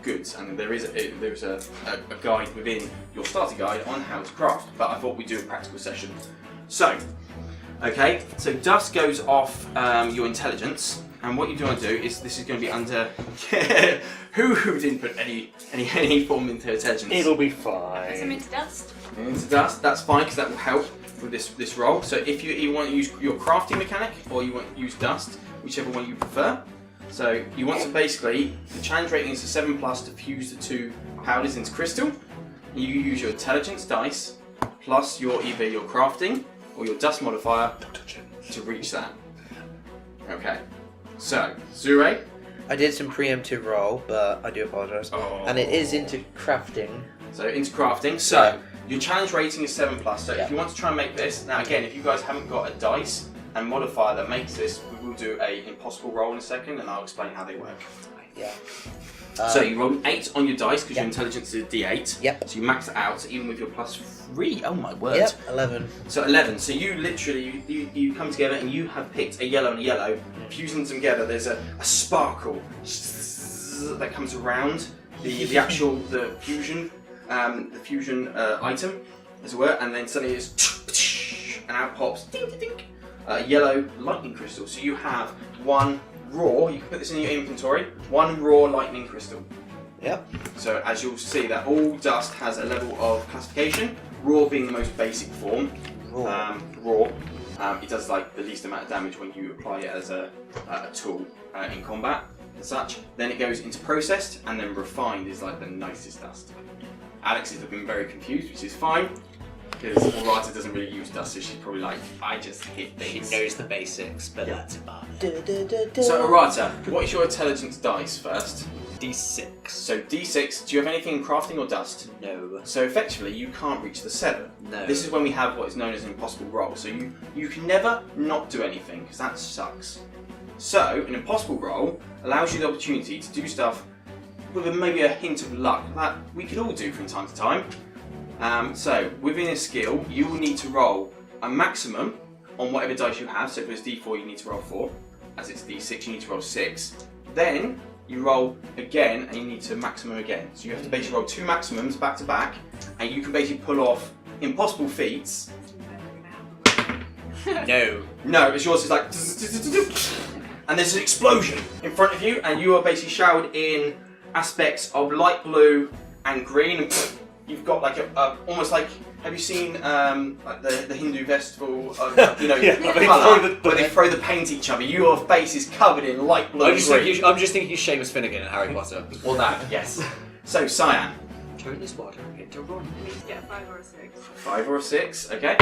goods. And there is a guide within your starter guide on how to craft, but I thought we'd do a practical session. So, okay, so dust goes off your intelligence, and what you want to do is this is going to be under who didn't put any form into intelligence. It'll be Put some fine. into dust. Into dust, that's fine because that will help with this roll. So if you want to use your crafting mechanic or you want to use dust, whichever one you prefer. So you want to basically, the challenge rating is a 7+ to fuse the two powders into crystal. You use your intelligence dice plus either your crafting or your dust modifier to reach that. Okay. So, Zure. I did some preemptive roll, but I do apologise. Oh. And it is into crafting. So into crafting. So your challenge rating is 7+. So Yeah. if you want to try and make this, now again, if you guys haven't got a dice and modifier that makes this, we will do a impossible roll in a second, and I'll explain how they work. Yeah. So you roll 8 on your dice because Yep. your intelligence is D8. Yep. So you max it out, so even with your +3. Oh my word. Yep. 11. So 11. So you literally you come together and you have picked a yellow and a yellow, fusing them together. There's a sparkle that comes around the fusion item, as it were, and then suddenly it's and out pops ding ding ding, a yellow lightning crystal. So you have one raw. You can put this in your inventory. One raw lightning crystal. Yep. So as you'll see, that all dust has a level of classification. Raw being the most basic form. Raw. It does like the least amount of damage when you apply it as a tool in combat and such. Then it goes into processed, and then refined is like the nicest dust. Alex is looking very confused, which is fine, because Aurata doesn't really use dust, so she's probably like, I just hit He things. knows the basics, but that's about it. So Aurata, what is your intelligence dice first? D6. So D6, do you have anything in crafting or dust? No. So effectively, you can't reach the 7. No. This is when we have what is known as an impossible roll. So you can never not do anything, because that sucks. So an impossible roll allows you the opportunity to do stuff with maybe a hint of luck that we could all do from time to time. So within a skill, you will need to roll a maximum on whatever dice you have. So if it's D4, you need to roll 4. As it's D6, you need to roll 6. Then you roll again, and you need to maximum again. So you have to basically roll 2 maximums back to back, and you can basically pull off impossible feats. No. No, it's yours is like, and there's an explosion in front of you, and you are basically showered in aspects of light blue and green, you've got like a almost like, have you seen like the Hindu festival of, Yeah, colour, where they throw the paint at each other? Your face is covered in light blue and green. I'm just thinking you Seamus Finnegan in Harry Potter. Or that, yes. So, Cyan. Turn this water into rum. I need to get a 5 or a 6. 5 or a 6, okay.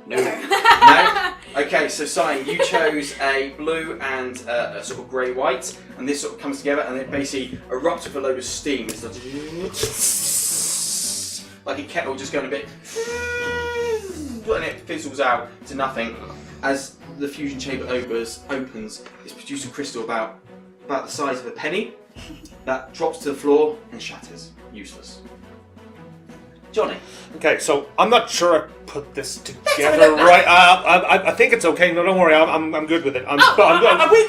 No. No? Okay, so Cyan, you chose a blue and a sort of grey-white, and this sort of comes together and it basically erupts with a load of steam. It's like a kettle just going a bit, and it fizzles out to nothing. As the fusion chamber opens, it's produced a crystal about the size of a penny that drops to the floor and shatters. Useless. Johnny. Okay, so I'm not sure I put this together right. I think it's okay. No, don't worry. I'm good with it. I wouldn't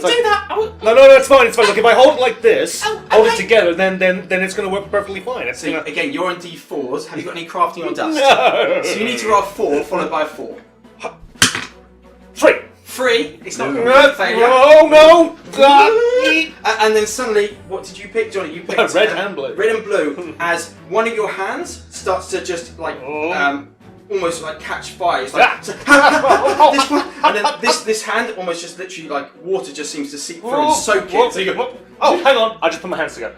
do that. No, it's fine. It's fine. Like if I hold it like this, hold it together, then it's going to work perfectly fine. It's So again, you're on D4s. Have you got any crafting or dust? No. So you need to roll 4 followed by a 4. 3. 3. It's not a failure. No. And then suddenly, what did you pick, Johnny? You picked Red and blue. Red and blue. As one of your hands starts to just like almost like catch fire. It's like this one, and then this hand almost just literally like water just seems to seep through and soak it. So you go, oh, hang on! I just put my hands together.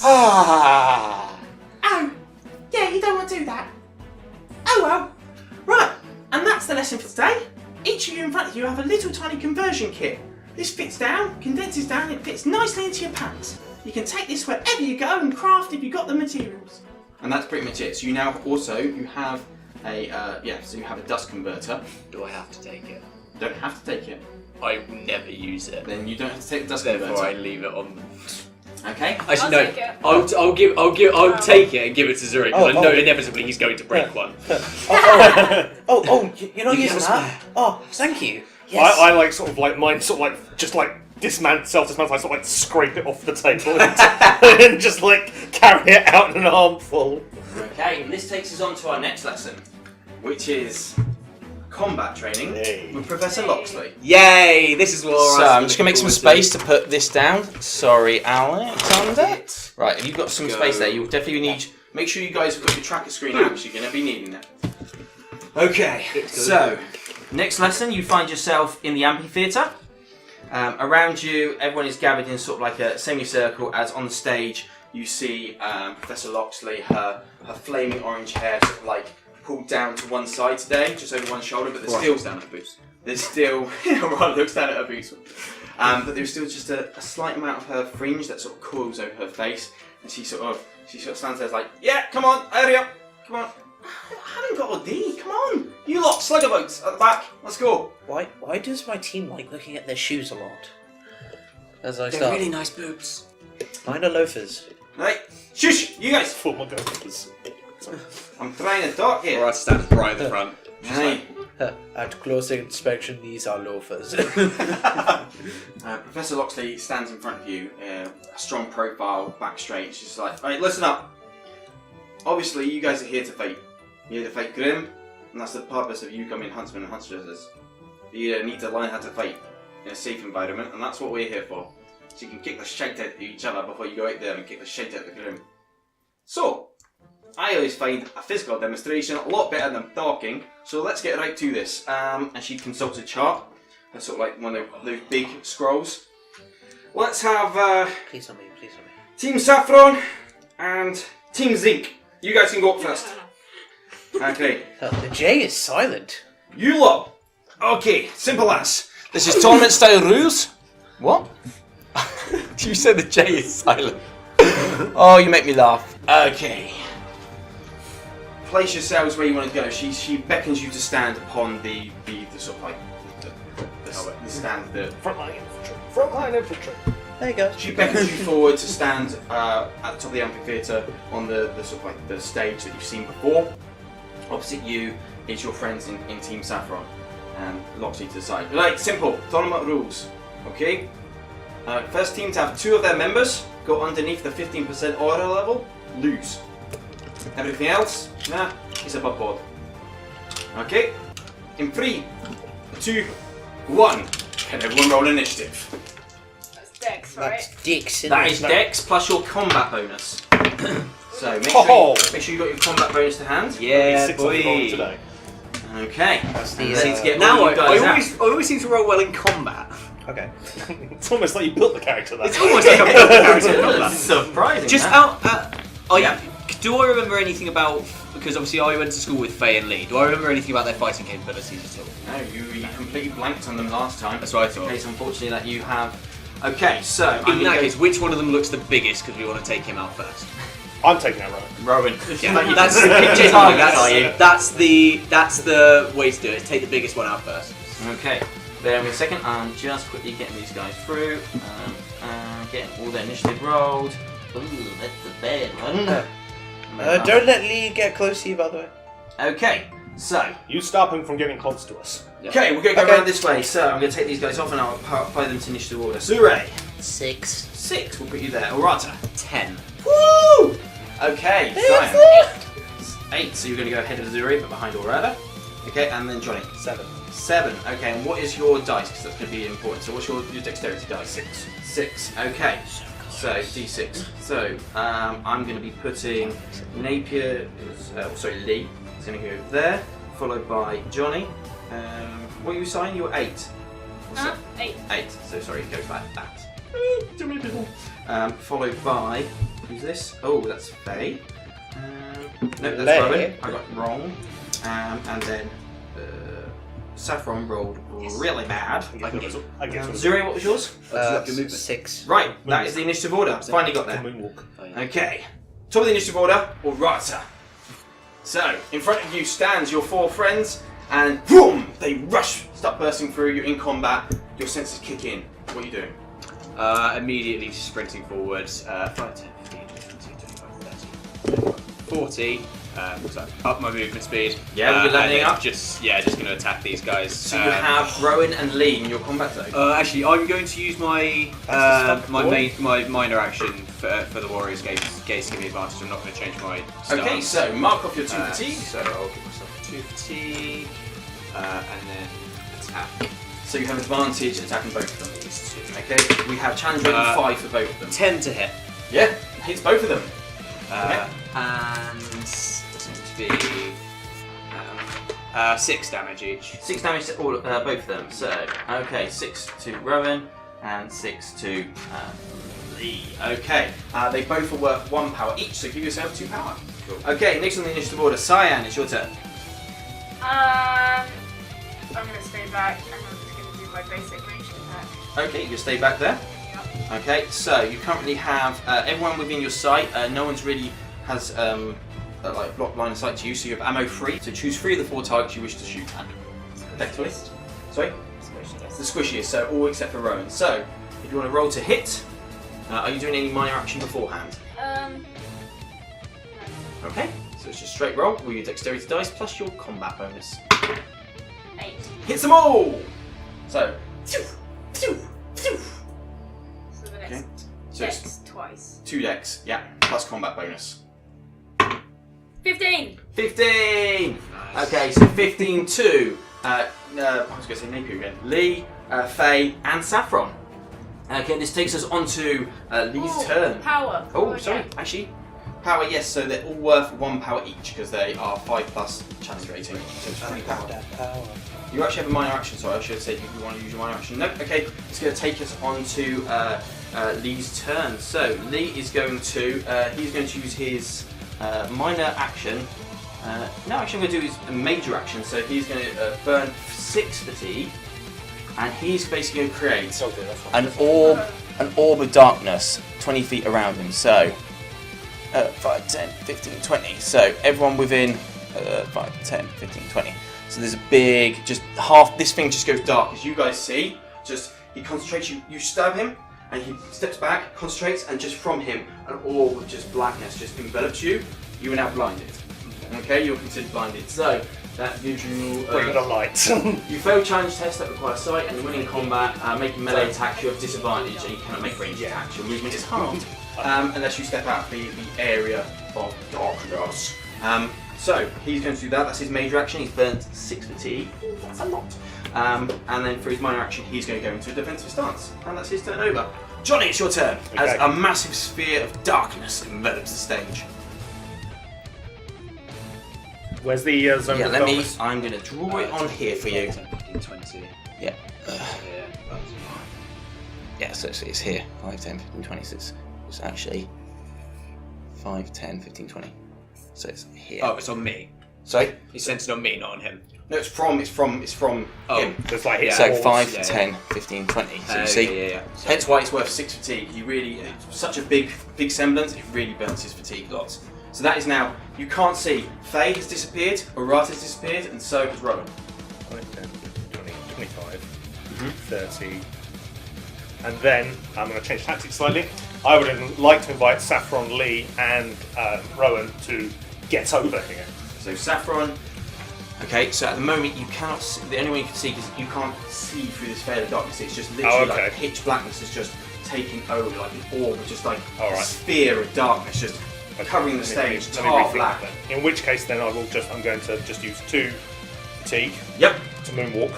Oh, yeah, you don't want to do that. Oh well. Right, and that's the lesson for today. Each of you in front of you have a little tiny conversion kit. This fits down, condenses down, it fits nicely into your pants. You can take this wherever you go and craft if you've got the materials. and that's pretty much it. So you now also you have a so you have a dust converter. Do I have to take it? You don't have to take it. I will never use it. Then you don't have to take the dust Therefore, I converter. leave it on. Okay. Actually, I'll take it. I'll take it and give it to Zurich because I know inevitably he's going to break one. You're not You using have a that? Oh, thank you. Yes. I like sort of like mine sort of like just like self-dismantle, I sort of like scrape it off the table and just like carry it out in an armful. Okay, and this takes us on to our next lesson, which is combat training with Professor Loxley. Yay! This is what. So I'm just gonna make some space to put this down. Sorry, Alexander. Right, if you've got some space there, you'll definitely need. Make sure you guys put your tracker screen out because you're gonna be needing that. Okay, so next lesson, you find yourself in the amphitheatre. Around you, everyone is gathered in sort of like a semicircle. As on the stage, you see Professor Loxley, her flaming orange hair sort of like pulled down to one side today, just over one shoulder, but there's still down at her boots. There's still looks down at her boots, but there's still just a slight amount of her fringe that sort of coils over her face, and she sort of stands there like, yeah, come on, hurry up, come on. I haven't got a D. Come on, you lot, slugger boats at the back. Let's go. Why does my team like looking at their shoes a lot? As I They're start. really nice boots. Mine are loafers. Right, shush, you guys. For my goodness. I'm trying to talk here. Alright, stand right at the front. Hey. At closer inspection, these are loafers. Professor Loxley stands in front of you, a strong profile, back straight. She's like, alright, listen up. Obviously, you guys are here to fight. You're here to fight Grim, and that's the purpose of you coming Huntsmen and Huntstresses. You need to learn how to fight in a safe environment, and that's what we're here for. So you can kick the shit out of each other before you go out there and kick the shit out of the Grim. So, I always find a physical demonstration a lot better than talking, so let's get right to this. And she consults a chart, that's sort of like one of those big scrolls. Let's have Please on me, please on me. Team Saffron and Team Zinc. You guys can go up first. Okay. The J is silent. You lot. Okay, simple as. This is tournament style rules. What? You said the J is silent. Oh, you make me laugh. Okay. Place yourselves where you want to go. She beckons you to stand upon the sort of like the stand. Frontline infantry. There you go. She beckons you forward to stand at the top of the amphitheatre on the sort of like the stage that you've seen before. Opposite you is your friends in Team Saffron and Loxley to the side. Right, simple tournament rules. Okay. First team to have 2 of their members go underneath the 15% aura level lose. Everything else, is above board. Okay. In 3, 2, 1. Can everyone roll initiative? That's Dex, right? That's Dix. That is Dex plus your combat bonus. So make Oh. sure you got your combat bonus to hand. Yeah, 6 on the roll boy. today. Okay. That's the, Let's uh, get Now all I, you guys out. always seem to roll well in combat. Okay. It's almost like you built the character that It's way. almost like a built character in combat. Surprising. Just that. do I remember anything about? Because obviously I went to school with Faye and Lee. Do I remember anything about their fighting capabilities at all? No, you completely blanked on them last time. That's what I It's the thought. case, unfortunately, that you have. Okay, so I'm In gonna that go- case, which one of them looks the biggest? Because we want to take him out first. I'm taking that Rowan. Rowan. Yeah, that's Picture targets, are you? that's the way to do it. Take the biggest one out first. Okay, bear with me a second. I'm just quickly getting these guys through. Getting all their initiative rolled. Ooh, that's a bad one. Don't let Lee get close to you, by the way. Okay, so. You stop him from getting close to us. Okay, we're going to go Okay. around this way. So I'm going to take these guys off and I'll apply them to initiative order. Zure, 6. 6. We'll put you there. Aurata. 10. Woo! Okay, Cyan. 8. So you're going to go ahead of Zure, but behind Aurata. Okay, and then Johnny. 7. 7. Okay, and what is your dice? Because that's going to be important. So what's your dexterity dice? 6. Okay. So D6. So I'm going to be putting Napier. Lee. It's going to go there, followed by Johnny. What are you assigning? You're 8. What's that? 8. 8. So sorry, it goes back that. Too many people. Followed by who's this? Oh, that's Faye. No, that's Lay. Rowan. I got it wrong. And then Saffron rolled really bad. I guess Zuri, what was yours? 6. Right, that is the initiative order. Finally got there. moonwalk. Okay, top of the initiative order, Aurata. So, in front of you stands your 4 friends, and boom, they rush, start bursting through. You're in combat. Your senses kick in. What are you doing? Immediately sprinting forward. 5, 10, 15, 20, 25, 30, 40. So up my movement speed. Yeah, we'll be leveling and then up. Just going to attack these guys. So you have Rowan and Lee in your combat zone. Actually, I'm going to use my my minor action for the Warriors gaze to give me advantage. I'm not going to change my stance. Okay, so mark off your 2 fatigue. So I'll give myself 2 fatigue, and then attack. So you have advantage attacking both of them. These 2. Okay, we have challenge rating 5 for both of them. 10 to hit. Yeah, hits both of them. And it's going to be 6 damage each. 6 damage to all, both of them. So, okay, 6 to Rowan and 6 to Lee. Okay, they both are worth 1 power each, so give yourself 2 power. Cool. Okay, next on the initiative order, Cyan, it's your turn. I'm going to stay back and I'm just going to do my basic ranged attack. Okay, you stay back there. Yep. Okay, so you currently have everyone within your sight. No one's really has like block line of sight to you, so you have ammo free. So choose 3 of the 4 targets you wish to shoot at. Effectively. Sorry? The squishiest, so all except for Rowan. So, if you want to roll to hit, are you doing any minor action beforehand? Okay, so it's just straight roll with your dexterity dice plus your combat bonus. 8. Hits them all! So, So the Okay. next so it's dex twice. 2 dex, yeah, plus combat bonus. 15! 15! Okay, so 15 to, I was going to say Napier again, Lee, Faye, and Saffron. Okay, this takes us on to Lee's turn. Power. Oh, Okay. sorry, actually, power, yes, so they're all worth 1 power each because they are 5 plus challenge rating, so it's 3 power. You actually have a minor action, sorry, I should have said if you want to use your minor action. Nope, okay, it's going to take us on to Lee's turn. So, Lee is going to, he's going to use his minor action. No, actually I'm going to do his major action, so he's going to burn 6 fatigue, and he's basically going to create an orb of darkness 20 feet around him. So 5, 10, 15, 20. So everyone within 5, 10, 15, 20. So there's a big, just half, this thing just goes dark. As you guys see, just he concentrates, you stab him, and he steps back, concentrates, and just from him, an orb of just blackness just envelops you. You are now blinded. Okay, you're considered blinded. So that gives you. Bring the light. You fail challenge tests that require sight, and when in combat, making melee attacks, you have disadvantage, and you cannot make ranged attacks. Your movement is halved unless you step out of the area of darkness. So he's going to do that. That's his major action. He's burnt 6 fatigue. That's a lot. And then for his minor action, he's going to go into a defensive stance, and that's his turn over. Johnny, it's your turn. As Okay. a massive sphere of darkness envelops the stage. Where's the zone? Yeah, of let me. darkness? I'm going to draw it on here for you. 10, 15, 20. Yeah. That's fine. Yeah, so it's here. 5, 10, 15, 20. So it's actually 5, 10, 15, 20. So it's here. Oh, it's on me. Sorry? He sent it on me, not on him. No, it's from Oh. him. It's like here. So walls, 5, yeah, 10, 15, 20. So you see, Yeah. hence why it's worth 6 fatigue. He really, it's such a big semblance, it really burns his fatigue lots. So that is now, you can't see, Faye has disappeared, Aurata has disappeared, and so has Rowan. 5, 10, 20, 25, 30. And then I'm going to change tactics slightly. I would like to invite Saffron, Lee, and Rowan to get over here. So Saffron, okay, so at the moment you cannot see, the only way you can see is you can't see through this veil of darkness, it's just literally like pitch blackness is just taking over, like an orb, just like a sphere of darkness, just covering the stage, tar black. In which case then I'm going to just use 2 fatigue Yep. to moonwalk.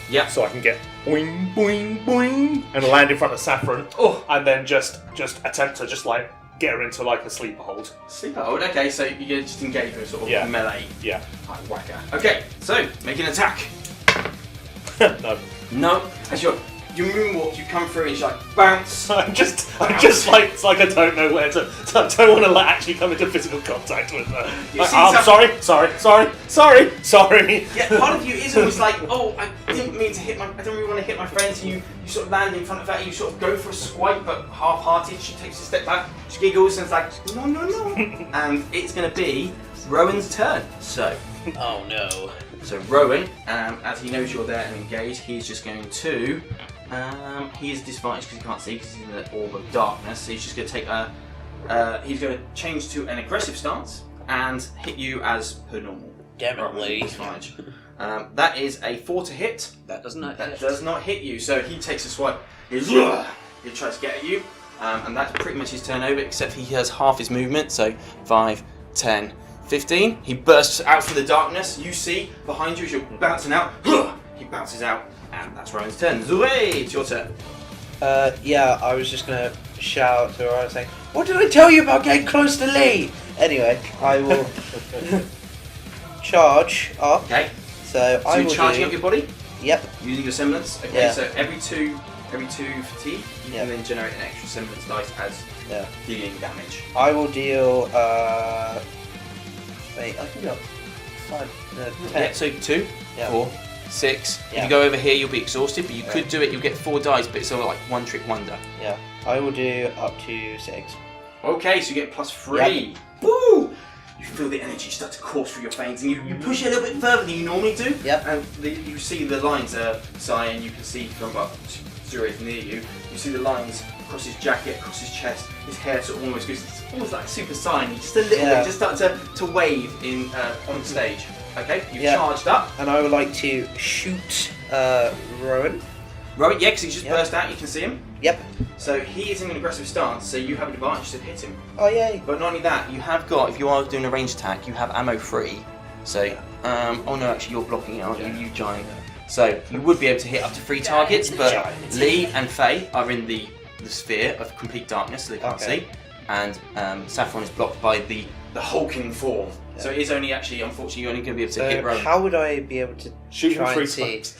Yep. So I can get boing, boing, boing, and land in front of Saffron. Oh. And then just attempt to just like get her into like a sleeper hold. Sleeper hold, okay, so you just engage with sort of melee. Yeah. Like whacker. Okay, so make an attack. No. No, as you moonwalk, you come through and it's like bounce. I'm just like, it's like I don't know where to. I don't want to actually come into physical contact with her. Like, I'm sorry. Yeah, part of you is always like, oh, I didn't mean to hit I don't really want to hit my friends. And you sort of land in front of her, you sort of go for a swipe, but half-hearted. She takes a step back, she giggles, and it's like, no. And it's going to be Rowan's turn. So, Oh no. So Rowan, as he knows you're there and engaged, he's just going to. He is disadvantaged because he can't see because he's in the orb of darkness. So he's just going to take he's going to change to an aggressive stance and hit you as per normal. Damn it, Lee. Disadvantage. That is a 4 to hit. That does not That hit. does not hit you. So he takes a swipe. He tries to get at you, and that's pretty much his turn over. Except he has half his movement. So 5, 10. 15, he bursts out from the darkness. You see behind you as you're bouncing out. He bounces out, and that's Rowan's turn. Zure, it's your turn. Yeah, I was just gonna shout to her saying, "What did I tell you about getting close to Lee?" Anyway, I will charge up. Okay. So I you're will charging do. up your body Yep. using your semblance. Okay. Yeah. So every two fatigue, you Yeah. can then generate an extra semblance dice as dealing damage. I will deal. Wait, I can go up 5, 10. Yeah. So 2, Yeah. 4, 6. If Yeah. you go over here, you'll be exhausted, but you could do it. You'll get 4 dice, but it's sort of like one trick wonder. Yeah, I will do up to 6. Okay, so you get +3. Woo! You feel the energy start to course through your veins, and you push it a little bit further than you normally do. Yep. And you see the lines, Cyan, you can see from Zure is near you. You see the lines across his jacket, across his chest. His hair sort of almost goes, it's almost like Super Saiyan. Just a little bit, just start to wave in on stage. Okay, you've charged up. And I would like to shoot Rowan. Rowan, yeah, because he's just burst out. You can see him. Yep. So he is in an aggressive stance, so you have an advantage to hit him. Oh yay! But not only that, you have got, if you are doing a ranged attack, you have ammo free. So, oh no, actually you're blocking it, aren't you, you giant? So you would be able to hit up to 3 targets, but Lee and Faye are in the sphere of complete darkness, so they can't see. And Saffron is blocked by the hulking form. Yeah. So it is only actually, unfortunately, you're only going to be able to hit Rowan. How would I be able to shoot try him and 3 see? times?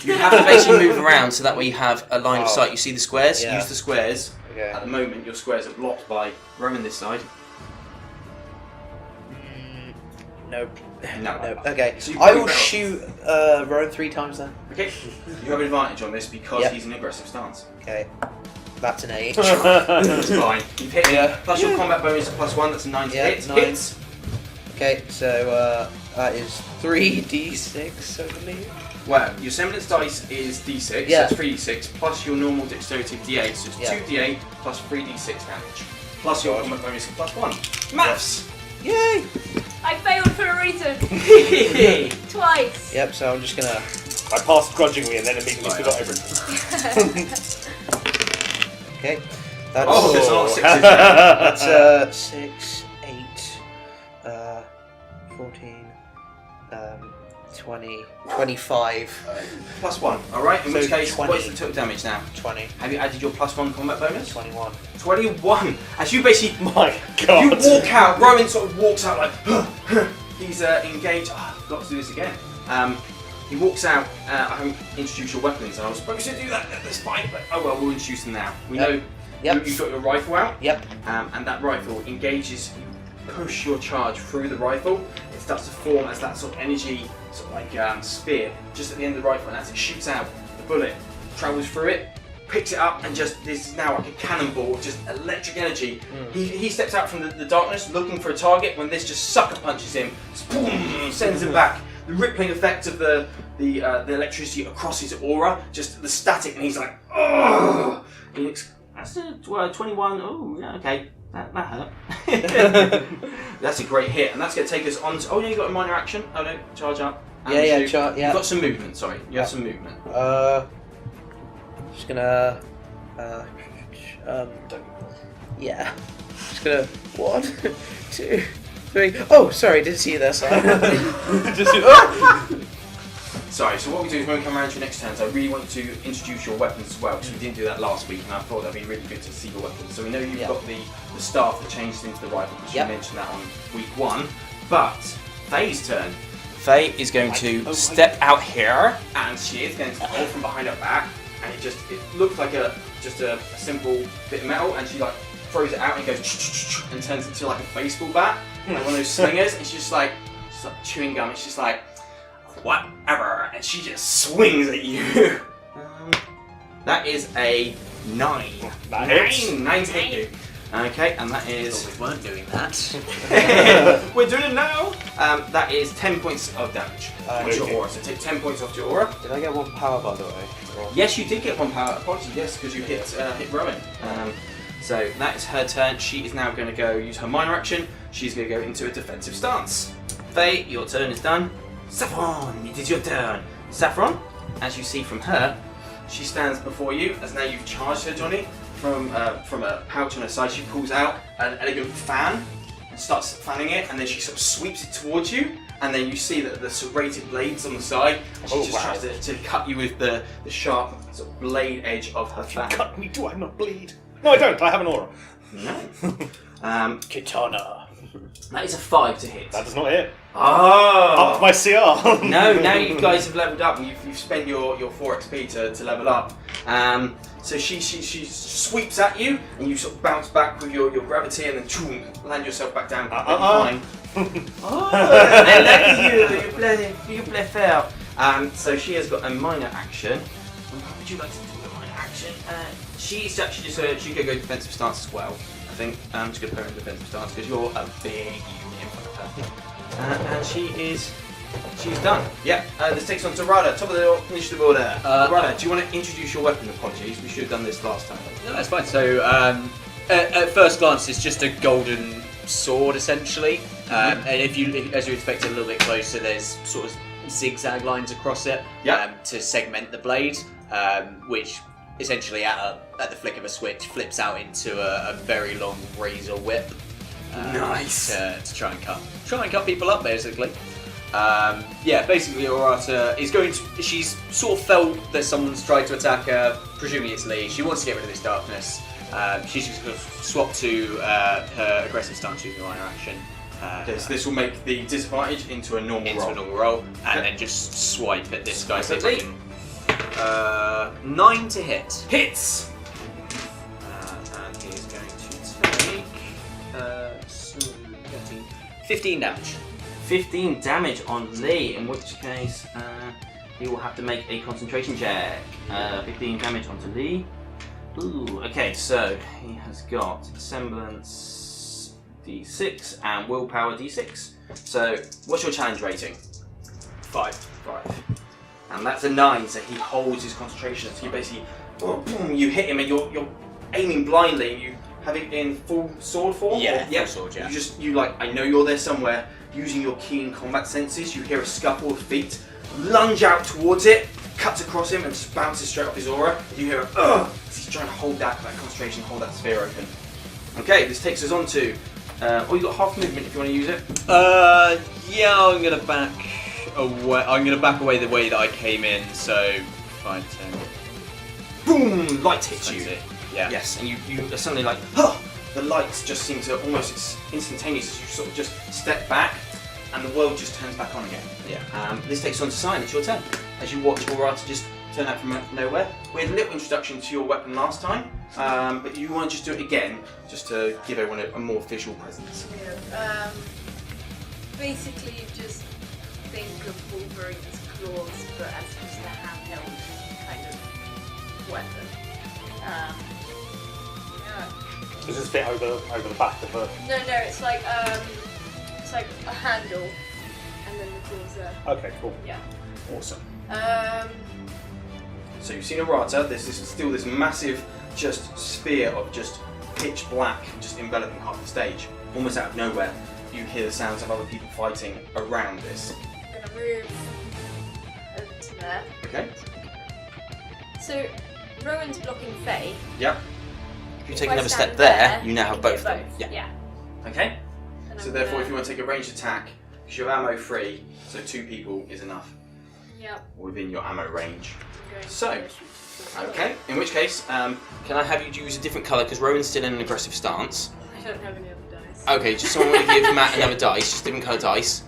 You have to basically move around so that way you have a line of sight. You see the squares? Yeah. Use the squares. Okay. At the moment, your squares are blocked by Rowan this side. Nope. No. Okay. So I will shoot Rowan 3 times then. Okay. You have an advantage on this because he's in an aggressive stance. Okay. That's an 8. That's fine. You've hit him. Yeah. Plus your combat bonus +1, that's a 9 to hit. 9. Hits. Okay, so that is 3d6, I believe. Well, your semblance dice is d6, Yeah. so it's 3d6, plus your normal dexterity of d8, so it's 2d8 plus 3d6 damage. Plus your combat bonus of +1. Maths! Yay! I failed for a reason. Twice. Yep, so I'm just gonna... I passed grudgingly and then immediately forgot everything. Okay. That's, Oh, there's a lot of 6s. that's 6, 8, 14, 20, 25. +1, alright? In So which case, 20. what is the total damage now? 20. Have you added your +1 combat bonus? 21. 21! As you basically... My God. You walk out, Rowan sort of walks out like... he's engaged. Oh, I forgot to do this again. He walks out. I haven't introduced your weapons, and I was supposed to do that at this fight, but oh well, we'll introduce them now. We know you've got your rifle out. Yep. And that rifle engages. You push your charge through the rifle. It starts to form as that sort of energy, sort of like spear, just at the end of the rifle, and as it shoots out, the bullet travels through it. Picks it up and just, this is now like a cannonball of just electric energy. He steps out from the darkness looking for a target when this just sucker punches him, boom, sends him back. The rippling effect of the electricity across his aura, just the static, and he's like, oh! That's a 21, oh yeah, okay, that hurt. That's a great hit, and that's going to take us on to, oh yeah, you got a minor action, oh no, charge up. Charge, yeah. You've got some movement, sorry, you have some movement. Just gonna, yeah. Just gonna, 1, 2, 3. Oh, sorry, didn't see you there, sorry. Sorry, so what we do is when we come around to your next turns, I really want to introduce your weapons as well, because we didn't do that last week, and I thought that'd be really good to see your weapons. So we know you've got the staff that changed into the rifle, because you mentioned that on week 1, but Faye's turn. Faye is going to step out here, and she is going to pull from behind her back. And it looks like just a simple bit of metal, and she like throws it out and it goes and turns into like a baseball bat, like one of those slingers, and she's like chewing gum, and she's like, whatever, and she just swings at you. That is a 9. 9 to hit you. Okay, and that is. But we weren't doing that. We're doing it now. That is 10 points of damage on your aura. So take 10 points off your aura. Did I get 1 power, by the way? Or... Yes, you did get 1 power. Apologies, yes, because you hit Rowan. So that is her turn. She is now going to go use her minor action. She's going to go into a defensive stance. Faye, your turn is done. Saffron, it is your turn. Saffron, as you see from her, she stands before you as now you've charged her, Johnny. From a pouch on her side, she pulls out an elegant fan and starts fanning it, and then she sort of sweeps it towards you, and then you see that the serrated blades on the side, and she tries to cut you with the sharp sort of blade edge of her fan. Cut me, do I not bleed? No, I don't. I have an aura. No. Katana. That is a 5 to hit. That does not hit. Oh! Up my CR. No, now you guys have leveled up, and you've spent your 4 XP to level up. So she sweeps at you, and you sort of bounce back with your gravity, and then choom, land yourself back down. Fine. Oh, I like you. You play fair. So she has got a minor action. What would you like to do with a minor action? She's actually just she could go defensive stance as well. I think I'm just going to put her in defensive stance because you're a big unit in front of her. And she's done. Yeah, this takes on to Aurata, top of the initiative order. Aurata, do you want to introduce your weapon? Apologies, we should have done this last time. No, that's fine. So, at first glance, it's just a golden sword, essentially. And as you expect it a little bit closer, there's sort of zigzag lines across it to segment the blade, which essentially at the flick of a switch flips out into a very long razor whip. Nice. To try and cut people up, basically. Basically Aurata is going to, she's sort of felt that someone's tried to attack her, presumably it's Lee. She wants to get rid of this darkness. She's just going to swap to her aggressive stance using minor action. Okay, so this will make the disadvantage into a normal roll. And then just swipe at this guy. So 9 to hit. Hits! And he's going to take 15 damage. 15 damage on Lee, in which case he will have to make a concentration check. 15 damage onto Lee. Ooh, okay, so he has got semblance D6 and willpower D6. So, what's your challenge rating? 5. And that's a 9, so he holds his concentration. So you basically, you hit him and you're aiming blindly. You have it in full sword form? Full sword, yeah. You I know you're there somewhere. Using your keen combat senses, you hear a scuffle of feet, lunge out towards it, cuts across him and just bounces straight off his aura. You hear as he's trying to hold that concentration, hold that sphere open. Okay, this takes us on to, you've got half movement if you want to use it. I'm gonna back away. I'm gonna back away the way that I came in. So 5, 10. Boom! Light hits you. Yeah. Yes, and you are suddenly like, the lights just seem to almost instantaneous as you sort of just step back. and the world just turns back on again. Yeah. This takes on to Cyan. It's your turn. As you watch Aurata just turn out from nowhere. We had a little introduction to your weapon last time, but you want to just do it again, just to give everyone a more visual presence. Yeah. Basically, just think of Wolverine's claws, but as just a handheld kind of weapon. Yeah. Does this fit over the back of the? No, it's like a handle, and then the claws there. Okay, cool. Yeah. Awesome. So you've seen Aurata. There's still this massive just sphere of just pitch black just enveloping half the stage. Almost out of nowhere, you hear the sounds of other people fighting around this. I'm gonna move over to there. Okay. So Rowan's blocking Faye. Yep. If you take another step there, you now have both of them. Yeah. Okay. And So I'm therefore, gonna- if you want to take a ranged attack, because you're ammo free, so 2 people is enough Yep. within your ammo range. I'm going So, to shoot. Okay. In which case, Can I have you use a different colour because Rowan's still in an aggressive stance? I don't have any other dice. Okay, just someone want to give Matt another dice, just different colour dice.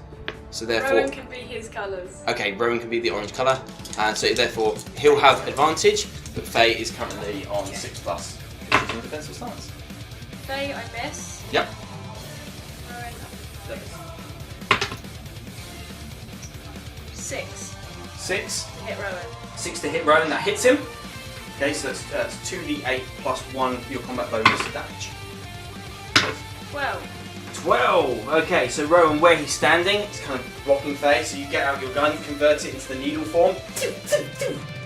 So therefore, Rowan can be his colours. okay, Rowan can be the orange colour, and so therefore he'll have advantage. but Faye is currently on 6+. She's in a defensive stance. Faye, I miss. Yep. Rowan, 6 6. to hit Rowan. 6 to hit Rowan. That hits him. Okay, so that's 2d8 plus 1 for your combat bonus damage. 12. 12! Okay, so Rowan, where he's standing, it's kind of blocking Faye, so you get out your gun, convert it into the needle form.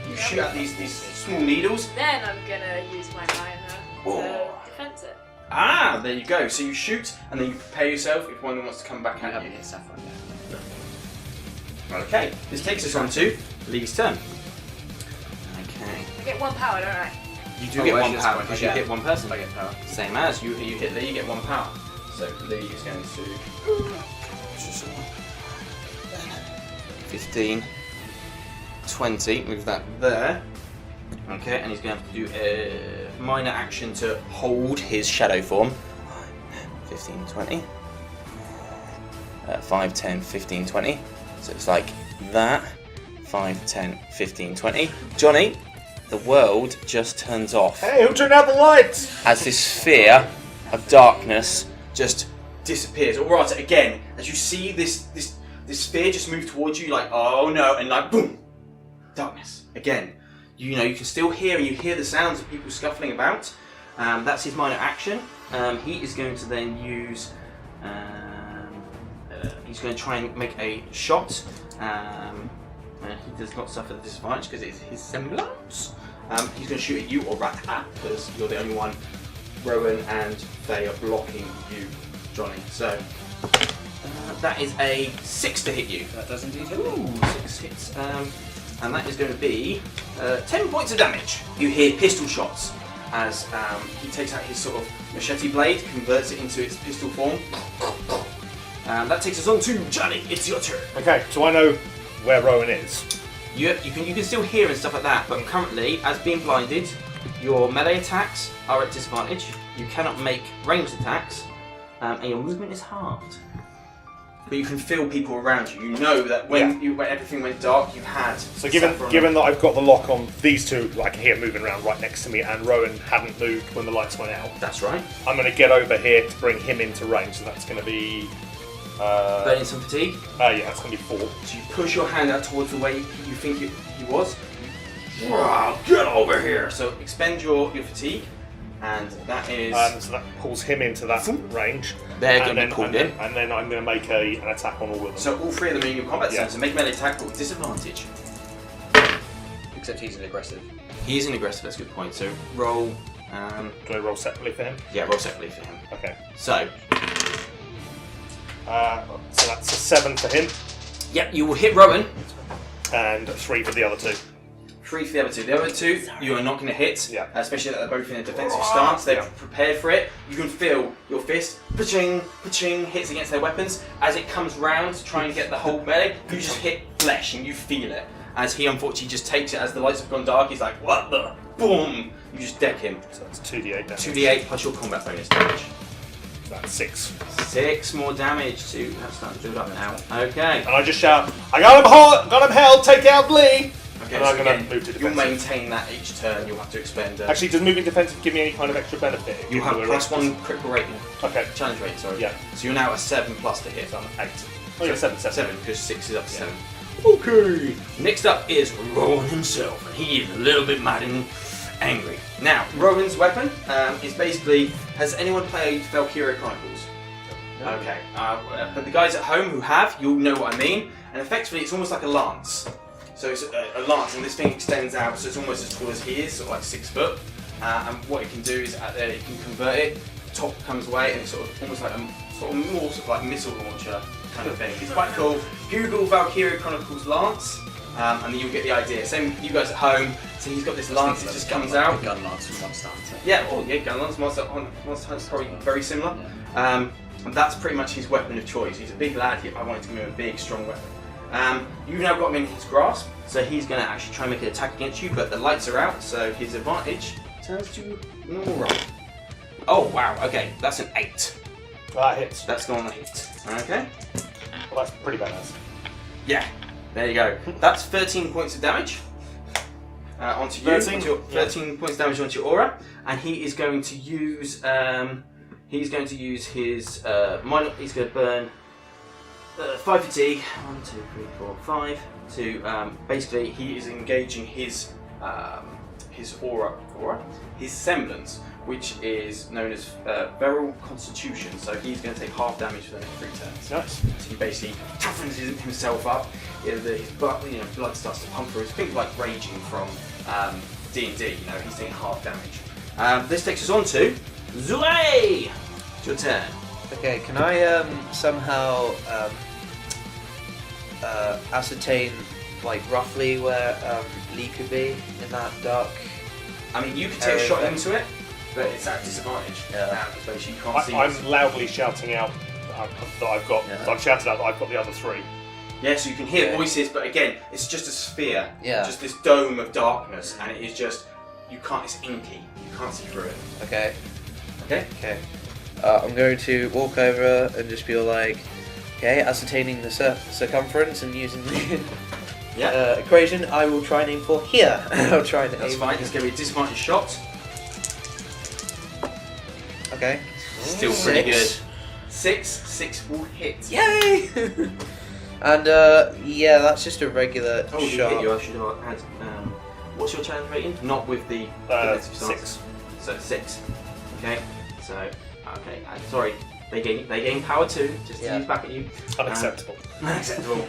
You shoot out these small needles. Then I'm gonna use my minor Whoa. to defense it. Ah, there you go. So you shoot, and then you prepare yourself if one wants to come back at you. hit Saffron yet. Okay, this takes us on to Lee's turn. Okay. I get 1 power, don't I? You do Oh, get well, 1 that's power fine. because I you get- hit one person. I get power. Same as you hit Lee, you get 1 power. So Lee is going to 15, 20, move that there. okay, and he's going to have to do a Minor action to hold his shadow form. 15, 20. 5, 10, 15, 20. So it's like that. 5, 10, 15, 20. Johnny, the world just turns off hey, who turned out the lights? as this sphere of darkness just disappears. Aurata, again, as you see this sphere just move towards you, like, oh no, and like, boom, darkness. Again, you know, you can still hear, and you hear the sounds of people scuffling about. That's his minor action. He is going to then use, he's going to try and make a shot. He does not suffer the disadvantage because it's his semblance. He's going to shoot at you, Aurata, because you're the only one. Rowan and Faye are blocking you, Johnny. So that is a 6 to hit you. That does indeed hit me. Ooh, 6 hits. And that is going to be 10 points of damage. You hear pistol shots as he takes out his sort of machete blade, converts it into its pistol form. That takes us on to Johnny. It's your turn. Okay, so I know where Rowan is. You can still hear and stuff like that, but currently, as being blinded, your melee attacks are at disadvantage. You cannot make ranged attacks, and your movement is halved. But you can feel people around you. You know that when everything went dark, you had. So given that I've got the lock on these two, I can hear moving around right next to me, and Rowan hadn't moved when the lights went out. That's right. I'm going to get over here to bring him into range, so that's going to be... Burning some fatigue. yeah, that's going to be 4. So you push your hand out towards the way you think he was. Wow, get over here! So expend your fatigue, and that is. So that pulls him into that range. They're and going to be pulled in. And then I'm going to make an attack on all of them. So all 3 of them are in your combat zone. Yeah. So make melee attack but with disadvantage. Except he's an aggressive. He is an aggressive. That's a good point. So roll. Do I roll separately for him? Yeah, roll separately for him. Okay. So. So that's a 7 for him, Yep, you will hit Rowan. and 3 for the other 2. 3 for the other 2. The other 2, you are not going to hit. Yeah. Especially that they're both in a defensive stance. They're prepared for it. You can feel your fist, pa-ching, pa-ching, hits against their weapons. As it comes round to try and get the whole melee, you just hit flesh and you feel it. As he unfortunately just takes it as the lights have gone dark, he's like, what the? Boom! You just deck him. So that's 2d8 damage. 2d8 plus your combat bonus damage. That's 6. 6 more damage to. That's starting to build up now. Okay. And I just shout, I got him held, take out Lee! Okay, And so I'm going again, to move to you'll defensive. maintain that each turn. You'll have to expend. Actually, does moving defensive give me any kind of extra benefit? You have +1 critical rating. Okay. Challenge rate, sorry. Yeah. So you're now at 7+ to hit. So I'm 8. Oh yeah, 7. 7, because 6 is up to Yeah. 7. Okay. Next up is Rowan himself, and he is a little bit mad and angry. Now, Rowan's weapon is basically. Has anyone played Valkyria Chronicles? No. Okay. But the guys at home who have, you'll know what I mean. And effectively, it's almost like a lance. So it's a lance, and this thing extends out, so it's almost as tall as he is, sort of like 6 foot. And what it can do is, it can convert it. Top comes away, and it's sort of almost like more sort of like missile launcher kind of thing. It's quite cool. Google Valkyria Chronicles lance, and then you'll get the idea. Same you guys at home. So he's got this lance. It just comes out. Gun lance from Monster Hunter. Yeah. Oh yeah, gun lance. Monster Hunter's probably very similar. And that's pretty much his weapon of choice. He's a big lad. I wanted to give him a big, strong weapon. You've now got him in his grasp, so he's going to actually try and make an attack against you. But the lights are out, so his advantage turns to normal roll. Oh wow. Okay, that's an 8. That hits. That's gone on a hit. Okay. Well, that's pretty badass. Yeah, there you go. That's 13 points of damage onto you. 13 points of damage onto your aura, and he is going to use. He's going to use his. He's going to burn 5 fatigue. 1, 2, 3, 4, 5. To basically, he is engaging his aura, his semblance, which is known as Viral Constitution. So he's going to take half damage for the next 3 turns. Nice. So he basically toughens himself up. His blood starts to pump through. It's things like raging from D&D. He's taking half damage. This takes us on to Zure. It's your turn. Okay, can I somehow ascertain, like, roughly where Lee could be in that dark? I mean, you could take a shot into it, but it's at disadvantage. So you can't see. I'm loudly shouting out that I've got. Yeah. I've shouted out that I've got the other 3. Yeah, so you can hear voices, but again, it's just a sphere. Yeah. Just this dome of darkness, and it is just you can't. It's inky. You can't see through it. Okay. Okay. Okay. I'm going to walk over and just be like, okay, ascertaining the circumference and using the equation, I will try and aim for here. I'll try and That's aim. fine. It's going to be a disadvantage shot. Okay. Still pretty good. 6 will hit. Yay! And yeah, that's just a regular Oh, he shot. hit you. I should have had. What's your challenge rating? Not with the defensive stance. 6. So 6. Okay. So okay. Sorry. They gain power too. Just to use back at you. Unacceptable. Unacceptable.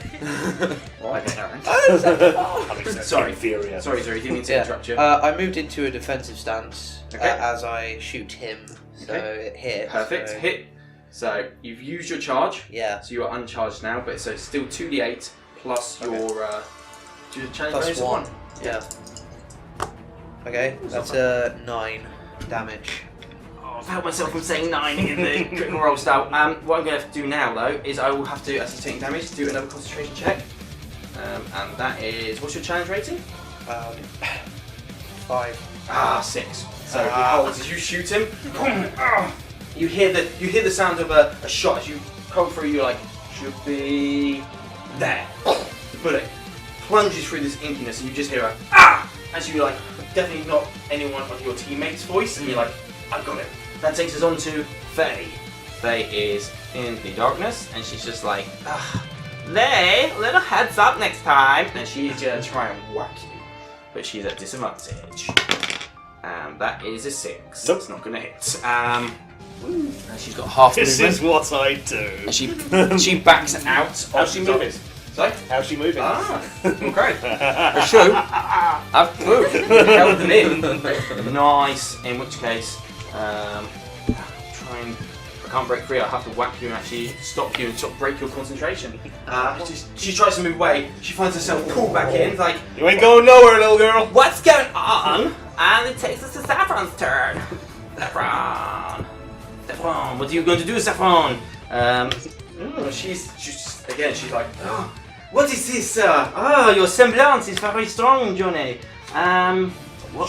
Unacceptable. Sorry. Inferior. Sorry. Didn't mean to interrupt you. I moved into a defensive stance Okay. as I shoot him, so it hit. Perfect. So, Hit. So you've used your charge. Yeah. So you are uncharged now, but so it's still 2d8 plus your challenge Plus bonus of 1. 1. Yeah. Okay, that's 9 damage. Oh, I've held myself from saying 9 in the critical roll style. What I'm going to have to do now, though, is I will have to, as he's taking damage, do another concentration check. And that is, what's your challenge rating? 5. 6. So he holds as you shoot him. You hear the sound of a shot as you come through. You're like, should be there. The bullet plunges through this inkiness, and you just hear a as you like definitely not anyone of your teammates' voice, and you're like, I've got it. That takes us on to Faye. Faye is in the darkness, and she's just like, Lay, little heads up next time, and she's gonna try and whack you, but she's at disadvantage. That is a 6. Nope. It's not gonna hit. And she's got half This movement. is what I do. And she backs out. How's she moving? Sorry? How's she moving? Okay. For sure. I've proved. Held them in. Nice. In which case, I can't break free. I have to whack you and actually stop you and sort of break your concentration. She tries to move away. She finds herself pulled back in. Like, You ain't going nowhere, little girl. what's going on? And it takes us to Saffron's turn. Saffron, what are you going to do, Saffron? She's like, what is this, sir? Oh, your semblance is very strong, Johnny. What?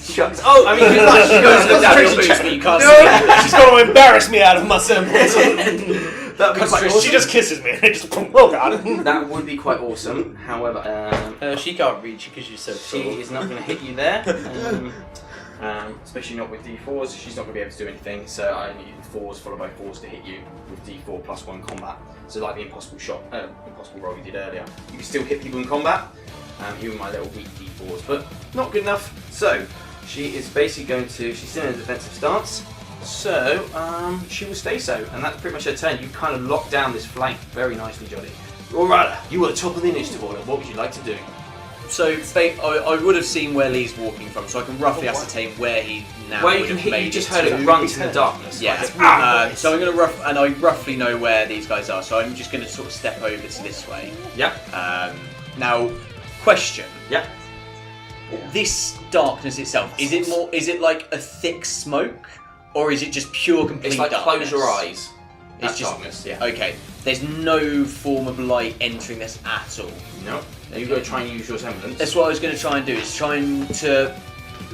Shucks. Oh, I mean, good luck. She goes to the down boots, but you can't see. She's going to embarrass me out of my symbols. That would be quite awesome. She just kisses me. And just, oh god. That would be quite awesome. However, She can't reach you because you're so she tall. is not going to hit you there. Especially not with D4s. She's not going to be able to do anything. So I need 4s followed by 4s to hit you with D4 plus 1 combat. So like the impossible roll you did earlier. You can still hit people in combat, even my little weak D4s, but not good enough. So she is basically going to. She's still in a defensive stance. So she will stay so, and that's pretty much her turn. You kind of lock down this flank very nicely, Johnny. Alright, you were the top of the initiative order. What would you like to do? So I would have seen where Lee's walking from, so I can roughly ascertain where he now Where you would can have hit, made you just it heard to. it grunt in the darkness. Yeah. Like, So I'm going to I roughly know where these guys are, so I'm just going to sort of step over to this way. Yeah. Now, question. Yeah. This darkness itself, is it like a thick smoke, or is it just pure complete It's like darkness? close your eyes. It's That's just darkness. Yeah. okay. There's no form of light entering this at all. No. You've got to try and use your semblance. That's what I was going to try and do. Is trying to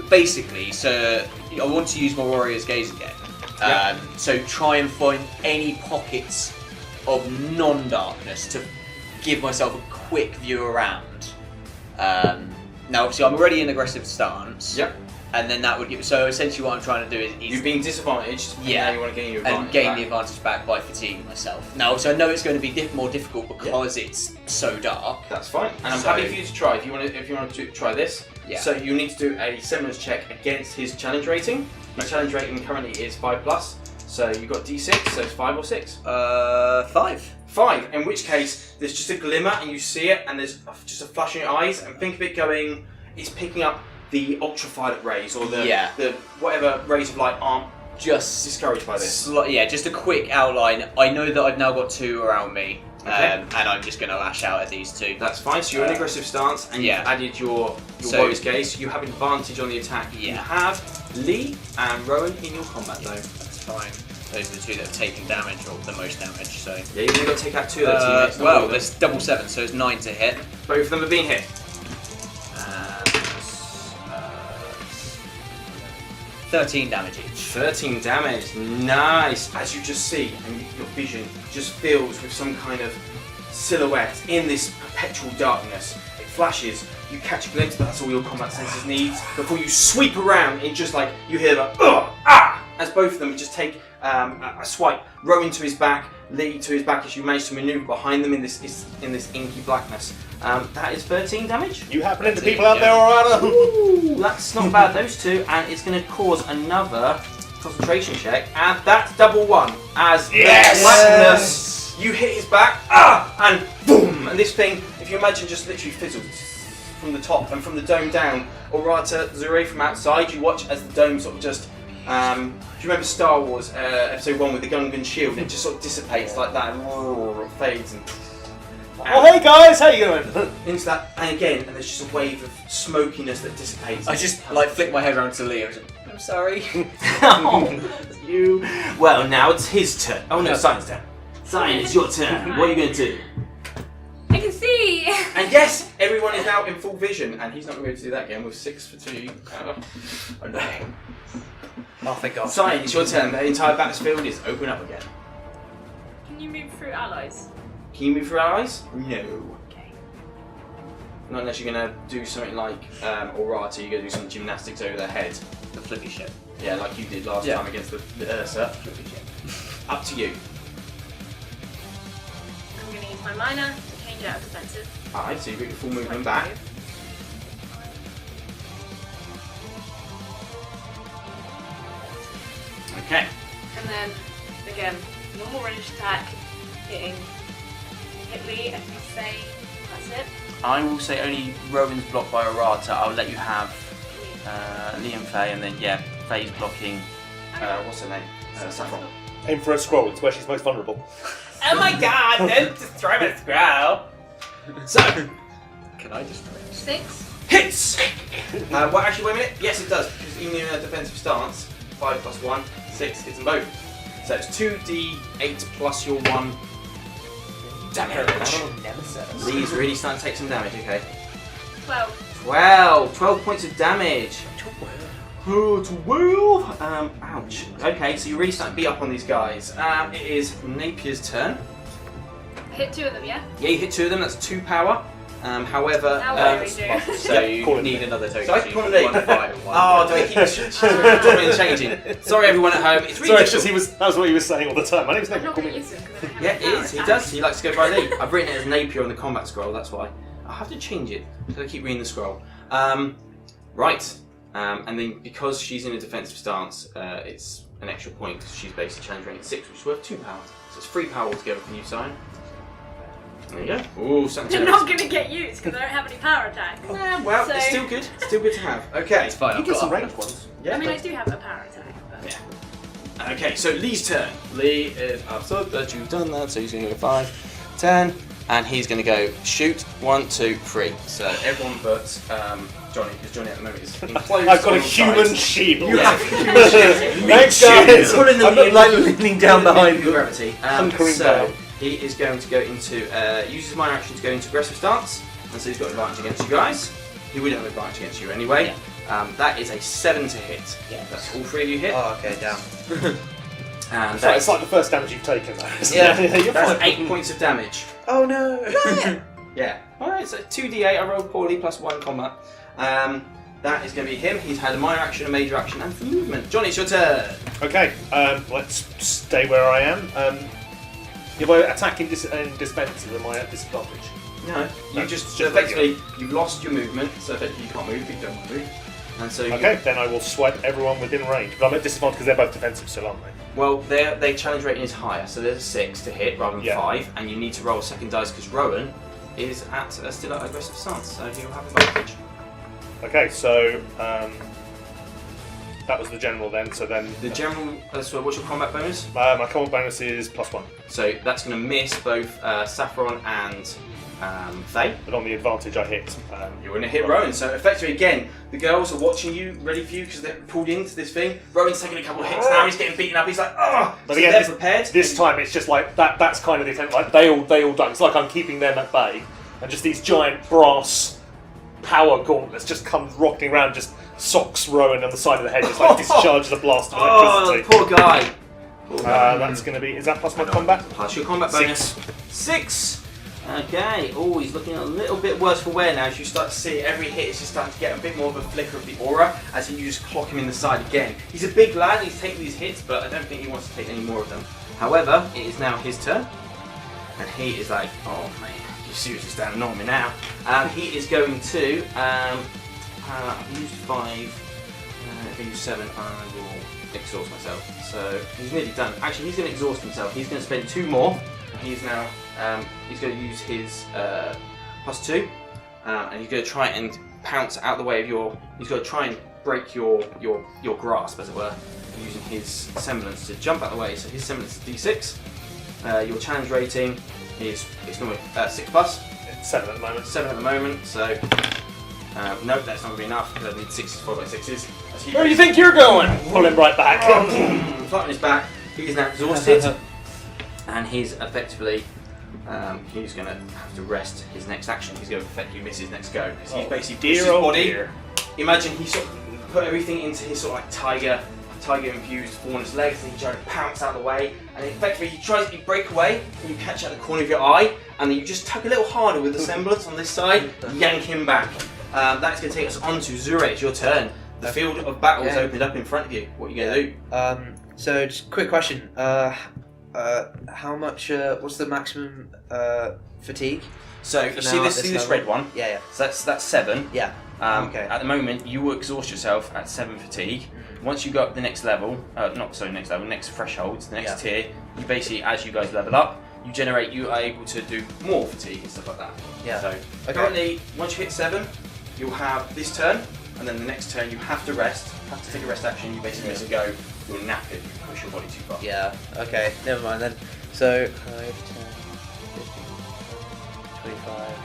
basically. So I want to use my warrior's gaze again. Yeah. So try and find any pockets of non-darkness to give myself a quick view around. Now, obviously, I'm already in aggressive stance. Yep. And then that would give. So essentially, what I'm trying to do is You've been disadvantaged. And Yeah. now you want to gain your advantage. and gain back. the advantage back by fatiguing myself. Now, so I know it's going to be more difficult because it's so dark. That's fine. And I'm So- happy for you to try. If you want to try this. Yeah. So you need to do a semblance check against his challenge rating. His challenge rating currently is 5+. So you've got D6. So it's 5 or 6. 5. 5. In which case, there's just a glimmer and you see it, and there's just a flash in your eyes, and think of it going. It's picking up the ultraviolet rays or the whatever rays of light aren't Just discouraged by this. just a quick outline. I know that I've now got 2 around me, Okay. and I'm just going to lash out at these 2. That's fine. So you're in aggressive stance, and yeah. you've added your So- warrior's gaze. You have advantage on the attack. You Yeah. have Lee and Rowan in your combat though. That's fine. Those are the 2 that have taken damage, or the most damage. So Yeah, you've only got to take out 2 of their teammates. not all well, of them. there's double 7, so it's 9 to hit. Both of them have been hit. 13 damage each. 13 damage. Nice. As you just see, and your vision just fills with some kind of silhouette in this perpetual darkness. It flashes. You catch a glimpse, but that's all your combat senses needs before you sweep around and just like you hear the as both of them just take a swipe. Rowan to his back, Lee to his back as you manage to maneuver behind them in this inky blackness. That is 13 damage. You happening to people out there, Aurata? Ooh, that's not bad, those 2, and it's going to cause another concentration check, and that's double 1. As Yes! the blackness, you hit his back, and boom! And this thing, if you imagine, just literally fizzles from the top and from the dome down. Aurata, Zure from outside, you watch as the dome sort of just. Do you remember Star Wars Episode 1 with the Gungan shield? It just sort of dissipates like that and fades and. Oh, hey guys, how you doing? Into that, and again, and there's just a wave of smokiness that dissipates. I just like flick my head around to Lee. I'm sorry. You. Well, now it's his turn. Oh no, Cyan's turn. Cyan, it's your turn. What are you going to do? I can see! And yes, everyone is now in full vision, and he's not going to be able to do that again with 6 for 2. Annoying. Oh, thank God. Cyan, it's your turn. The entire battlefield is open up again. Can you move through allies? Can you move through allies? No. Okay. Not unless you're going to do something like Aurata, you're going to do some gymnastics over their head. The flippy shit. Yeah, like you did last time against the Ursa. Flippy shit. Up to you. I'm going to use my minor to change out of defensive. Alright, so you've got your full movement back. Okay. And then, again, normal range attack, hit Lee, and you say, that's it. I will say only Rowan's blocked by Aurata. I'll let you have Liam Faye, and then Faye's blocking. What's her name? Saffron. Aim for a scroll, it's where she's most vulnerable. Oh my god, don't destroy my scroll. So, Can I just? 6. hits! Well, actually, wait a minute. Yes, it does, because even in a defensive stance, 5 plus 1, 6 hits them both. So it's 2d8 plus your 1 damage. Nemesis. Lee's really starting to take some damage, okay. 12. 12 points of damage. 12. Ouch. Okay, so you're really starting to beat up on these guys. It is Napier's turn. Hit 2 of them, yeah? Yeah, you hit 2 of them. That's 2 power. However, Now what do we do? So you Call it need Nate. another token. So I sheet. call it Nate. 1 5 and 1. Oh, do I keep dropping and changing? Sorry, everyone at home. It's really Sorry, it's just difficult. that was what he was saying all the time. My name's I'm Nick. not Call going to me. use them because I don't Yeah, have it a power is. He attack. does. He likes to go by Lee. I've written it as Napier on the combat scroll. That's why. I'll have to change it because I keep reading the scroll. Right. And then because she's in a defensive stance, it's an extra point because she's basically challenge rating 6, which is worth 2 power. So it's 3 power altogether for you, Cyan. There you go. Ooh, something. They're not going to get used because I don't have any power attacks. Well, So- it's still good. Still good to have. Okay. It's fine. You I've get got some up. ranged ones. Yeah. I mean, I do have a power attack, but... Yeah. Okay, so Lee's turn. Lee is upset that you've done that, so he's going to go 5, 10, and he's going to go shoot 1, 2, 3. So everyone but Johnny, because Johnny at the moment is enclosed. I've got on a all human sides. shield. You have a human shield. Thanks, guys. Pulling them I'm not in like leaning down behind them. gravity. Hunkering So down. he is going to go into use his minor action to go into aggressive stance, and so he's got advantage against you guys. He would have advantage against you anyway. That is a 7 to hit. Yeah. That's all 3 of you hit. Oh, okay, down. And Sorry, it's like the first damage you've taken, though. isn't Yeah. it? You're that's fine. 8 points of damage. Oh no! Yeah. Alright, so 2d8, I rolled poorly, plus 1 combat. That is going to be him. He's had a minor action, a major action, and for movement. Johnny, it's your turn. Okay, let's stay where I am. If I attack in disadvantage, am I at disadvantage? No, you No, just just effectively, you've lost your movement, so effectively you can't move, but you don't want to move. And so you Okay, then I will swipe everyone within range. But I'm at disadvantage because they're both defensive still, aren't they? well, their challenge rating is higher, so there's a 6 to hit rather than Yeah. 5, and you need to roll a second dice because Rowan is at still at aggressive stance, so he'll have advantage. Okay, so that was the general then. So then The general, so what's your combat bonus? my combat bonus is +1, So that's going to miss both Saffron and Faye. but on the advantage I hit. You're going to hit Rowan, so effectively again, the girls are watching you, ready for you, because they're pulled into this thing. Rowan's taking a couple of hits now, he's getting beaten up, he's like, oh! But So again, they're prepared. This time it's just like that's kind of the attempt. Like they all die. It's like I'm keeping them at bay, and just these giant brass power gauntlets just comes rocking around, just socks Rowan on the side of the head, just like discharges a blast of Oh, electricity. poor guy. Poor guy. That's going to be. Is that plus my combat? Plus your combat bonus. 6. 6! Okay, oh, he's looking a little bit worse for wear now as you start to see every hit is just starting to get a bit more of a flicker of the aura as you just clock him in the side again. He's a big lad, he's taking these hits, but I don't think he wants to take any more of them. However, it is now his turn, and he is like, oh man, you're seriously standing on me now. He is going to use 5, if I use 7, I will exhaust myself. So he's nearly done. Actually, he's going to exhaust himself. He's going to spend 2 more. He's now he's going to use his +2, and he's going to try and pounce out the way of your. He's going to try and break your grasp, as it were, using his semblance to jump out the way. So his semblance is D6. Your challenge rating is normally 6+. It's 7 at the moment. 7 at the moment. So nope, that's not going to be enough because I need 6s followed by 6s. Where do you think you're going? Pull him right back. Flat on his back. He is now exhausted, and he's effectively. He's going to have to rest his next action. He's going to effectively miss his next go because he's basically pushed his body. Dear. Imagine he sort of put everything into his sort of like tiger infused faunus legs, and he tries to pounce out of the way, and effectively he tries to break away, and you catch out the corner of your eye, and then you just tug a little harder with the semblance on this side, yank him back. That's going to take us on to Zure. It's your turn. The field of battle has opened up in front of you. What are you going to do? So just quick question. How much? What's the maximum fatigue? So you see this level? red one. Yeah, So that's 7. yeah. Okay. At the moment, you will exhaust yourself at 7 fatigue. Once you go up the next level, next threshold, the next tier, you basically, as you guys level up, you are able to do more fatigue and stuff like that. Yeah. So currently, once you hit 7, you'll have this turn, and then the next turn you have to rest, have to take a rest action, you basically miss a go, you're knackered, you push your body too far. Yeah. Okay. Never mind then. So 5, 10, 15, 25.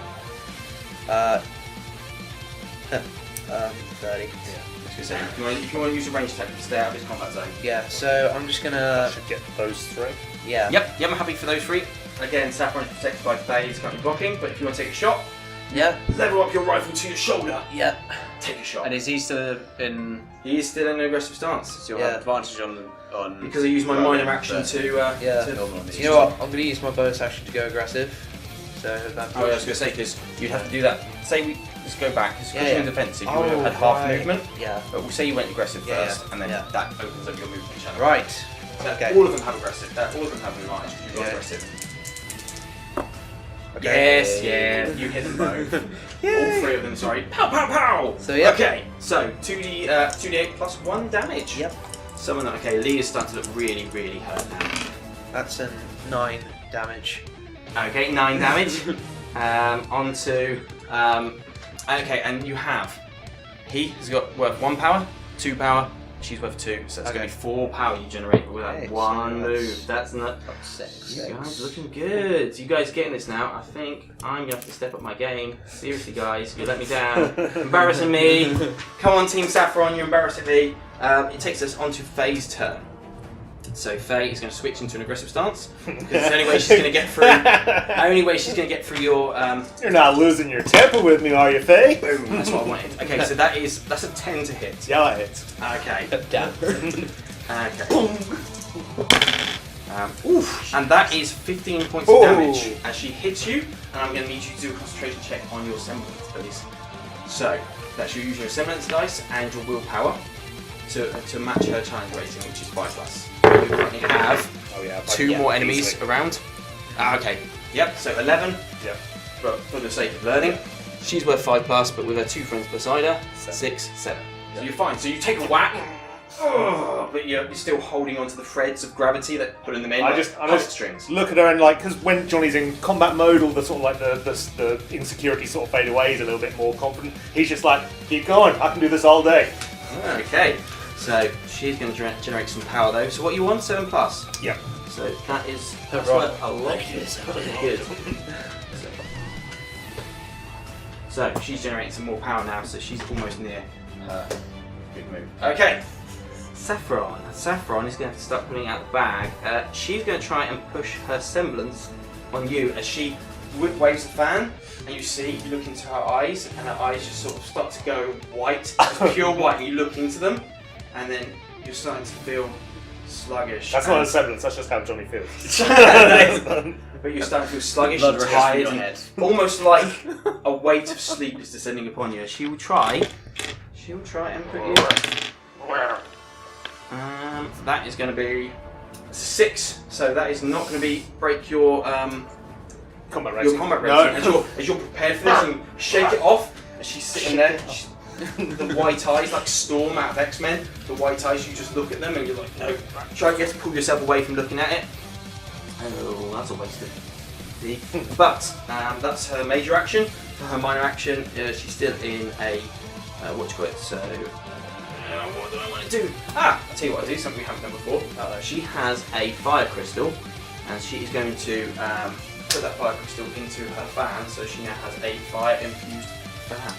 30. I was gonna say, if you want to use a range attack, you stay out of his combat zone. Yeah. So I'm just gonna. Should get those 3. Yeah. Yep, I'm happy for those 3. Again, Saffron is protected by Faye, he's currently blocking, but if you want to take a shot, Yeah. Level up your rifle to your shoulder. Yeah. Take a shot. And is he still in? He is still in an aggressive stance. So you'll have advantage on because I used my minor action to. You know what? I'm going to use my bonus action to go aggressive. So advantage. I was going to say because you'd have to do that. Say let's go back. Because you're defensive, you would have had Oh, half right. movement. Yeah. But we'll say you went aggressive first, and then Yeah. that opens up your movement channel. Right. So Okay. all of them have aggressive. All of them have an advantage because you're aggressive. Okay. Yes, yeah, you hit them both. All three of them, sorry. Pow, pow, pow! So, yeah. Okay, so 2d8 plus 1 damage. Yep. Some of them, okay, Lee is starting to look really, really hurt now. That's a 9 damage. Okay, 9 damage. Onto, okay, and you have, he has got worth 1 power, 2 power, she's worth 2, so that's going to be 4 power you generate with that one move. That's not. You guys looking good. You guys getting this now? I think I'm going to have to step up my game. Seriously, guys, you let me down. Embarrassing me. Come on, Team Saffron, you're embarrassing me. It takes us on to Faye's turn. So Faye is going to switch into an aggressive stance. Because it's the only way she's going to get through. Only way she's going to get through your. You're not losing your temper with me, are you, Faye? Boom. That's what I wanted. Okay, so that's a 10 to hit. Yeah, I hit. Okay. Down. Okay. Oof. And that is 15 points of damage as she hits you. And I'm going to need you to do a concentration check on your semblance, please. So that's you using your semblance dice and your willpower to match her challenge rating, which is 5+. You currently have 2 more enemies around. Okay. Yep. So 11. Yep. But for the sake of learning, she's worth 5+, but with her 2 friends beside her, 6, 7. So you're fine. So you take a whack. But you're still holding onto the threads of gravity that pulling them in. I like just strings. look at her and like, because when Johnny's in combat mode, all the sort of like the insecurity sort of fade away. He's a little bit more confident. He's just like, keep going. I can do this all day. Okay. So she's going to generate some power though. So what you want? 7+. Yep. So that's right. worth a lot. Good. So she's generating some more power now. So she's almost near her big move. Okay. Saffron. Saffron is going to have to start pulling out the bag. She's going to try and push her semblance on you as she waves the fan, and you look into her eyes, and her eyes just sort of start to go white, pure white, and you look into them, and then you're starting to feel sluggish. That's not a semblance, that's just how Johnny feels. But you're starting to feel sluggish Blood and rushes through tired, your and head. almost like a weight of sleep is descending upon you. She will try and put you. That is going to be 6, so that is not going to break your Combat rating. Your combat rating. As you're prepared for this, and shake it off. As she's sitting there, the white eyes like Storm out of X-Men. The white eyes, you just look at them and you're like, no. Try to pull yourself away from looking at it. Oh, that's a wasted. But that's her major action. For her minor action, she's still in a what do you call it? So. What do I want to do? I'll tell you what I do, something we haven't done before. She has a fire crystal, and she is going to put that fire crystal into her fan, so she now has a fire-infused fan.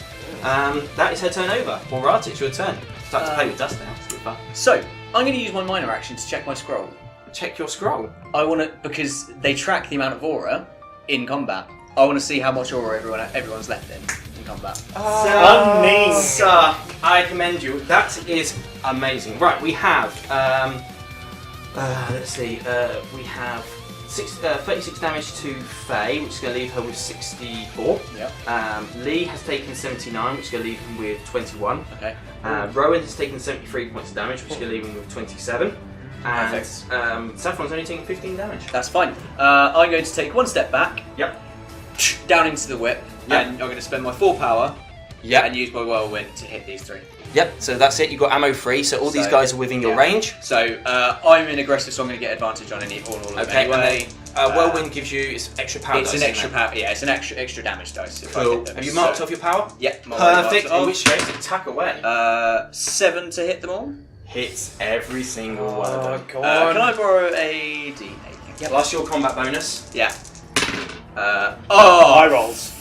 That is her turn over. Aurata, it's your turn. Start to play with dust now. It's good fun. So I'm going to use my minor action to check my scroll. Check your scroll. I want to, because they track the amount of aura in combat. I want to see how much aura everyone's left in combat. Sir, I commend you. That is amazing. Right, we have. Let's see. We have 36 damage to Faye, which is going to leave her with 64. Yep. Lee has taken 79, which is going to leave him with 21. Okay. Rowan has taken 73 points of damage, which is going to leave him with 27. And Perfect. Saffron's only taking 15 damage. That's fine. I'm going to take one step back. Yep. Down into the whip. Yep. And I'm going to spend my full power. Yep. And use my whirlwind to hit these 3. Yep, so that's it. You've got ammo free, so all these guys are within your range. So I'm in aggressive, so I'm going to get advantage on all of them anyway. And then, whirlwind gives you extra power It's dice. an extra power. Yeah, it's an extra damage dice. If I Cool. hit them. Have you marked off your power? Yeah. Perfect. In which case, attack away. 7 to hit them all. Hits every single one of them. Go on. Can I borrow a D8? Yep. Plus your combat bonus. Yeah. High rolls.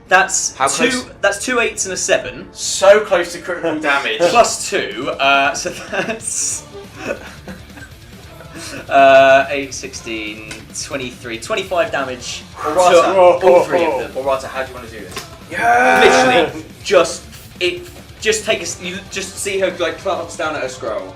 That's How two. close? That's 2 8s and a 7. So close to critical damage. Plus 2. So that's. 8, 16, 23, 25 damage to Aurata. all 3 of them. Aurata, how do you want to do this? Literally, just take a, you just see her like glance down at her scroll,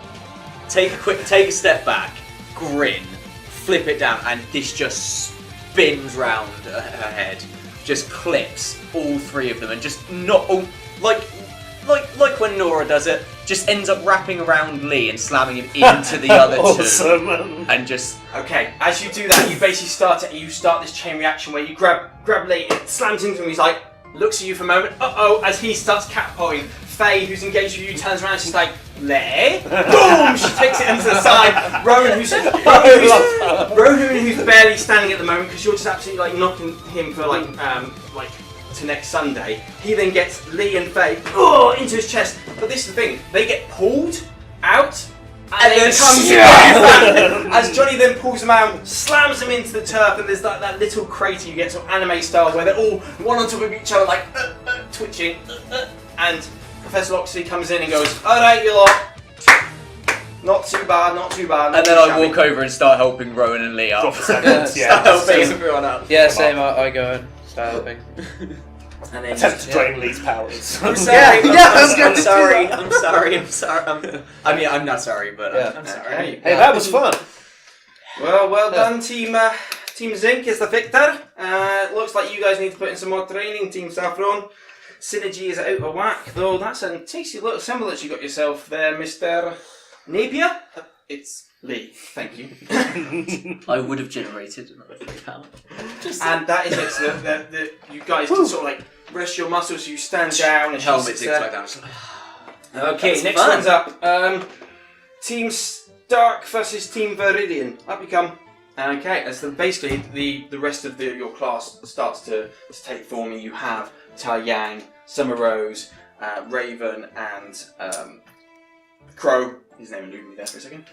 take a step back, grin, flip it down, and this just spins round her head, just clips all 3 of them, and just not all like when Nora does it, just ends up wrapping around Lee and slamming him into the other 2, and just Okay, as you do that, you basically start this chain reaction where you grab Lee, it slams into him, he's like, looks at you for a moment, as he starts catapulting. Faye, who's engaged with you, turns around, she's like, Lee, boom, she takes it into the side. Rowan, who's barely standing at the moment, because you're just absolutely like knocking him for like to next Sunday. He then gets Lee and Faye into his chest. But this is the thing, they get pulled out, and then comes back. As Johnny then pulls them out, slams them into the turf, and there's that little crater you get, sort of anime style, where they're all one on top of each other, like twitching, and Professor Loxley comes in and goes, alright, you lot. Not too bad, not too bad. and then I walk over and start helping Rowan and Lee up. Start helping everyone up. Yeah, same. I go and start helping. And then Attempt to drain Lee's powers. I'm sorry. I'm sorry. I'm not sorry, but I'm sorry. Okay. Hey, that was fun. Well done, Team Zinc is the victor. Looks like you guys need to put in some more training, Team Saffron. Synergy is out of whack, though. That's a tasty little semblance you got yourself there, Mr. Napier. It's Lee, thank you. I would have generated another power. And that is it. So that you guys can sort of like rest your muscles. You stand down and Helmet she's, ticks back down. Okay, That's next fun. one's up. Team Stark versus Team Viridian. Up you come. Okay, as basically the rest of your class starts to take form, and you have Tai Yang, Summer Rose, Raven, and Crow. His name eluded me there for a second.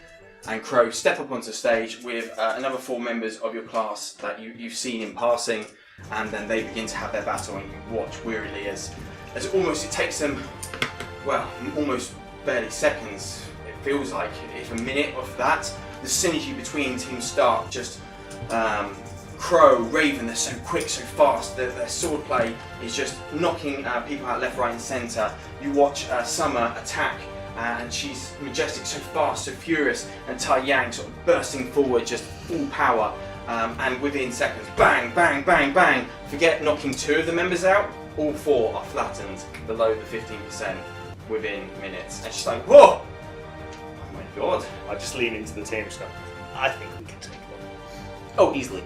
And Crow step up onto stage with another 4 members of your class that you've seen in passing, and then they begin to have their battle, and you watch wearily as it takes them, well, almost barely seconds, it feels like, if a minute of that, the synergy between Team Stark, just Crow, Raven, they're so quick, so fast, their sword play is just knocking people out left, right and centre. You watch Summer attack, and she's majestic, so fast, so furious, and Tai Yang sort of bursting forward, just full power, and within seconds, bang, bang, bang, bang. Forget knocking 2 of the members out, all 4 are flattened below the 15% within minutes. And she's like, whoa! Oh my god. I just lean into the team stuff. I think we can take them. Oh, easily.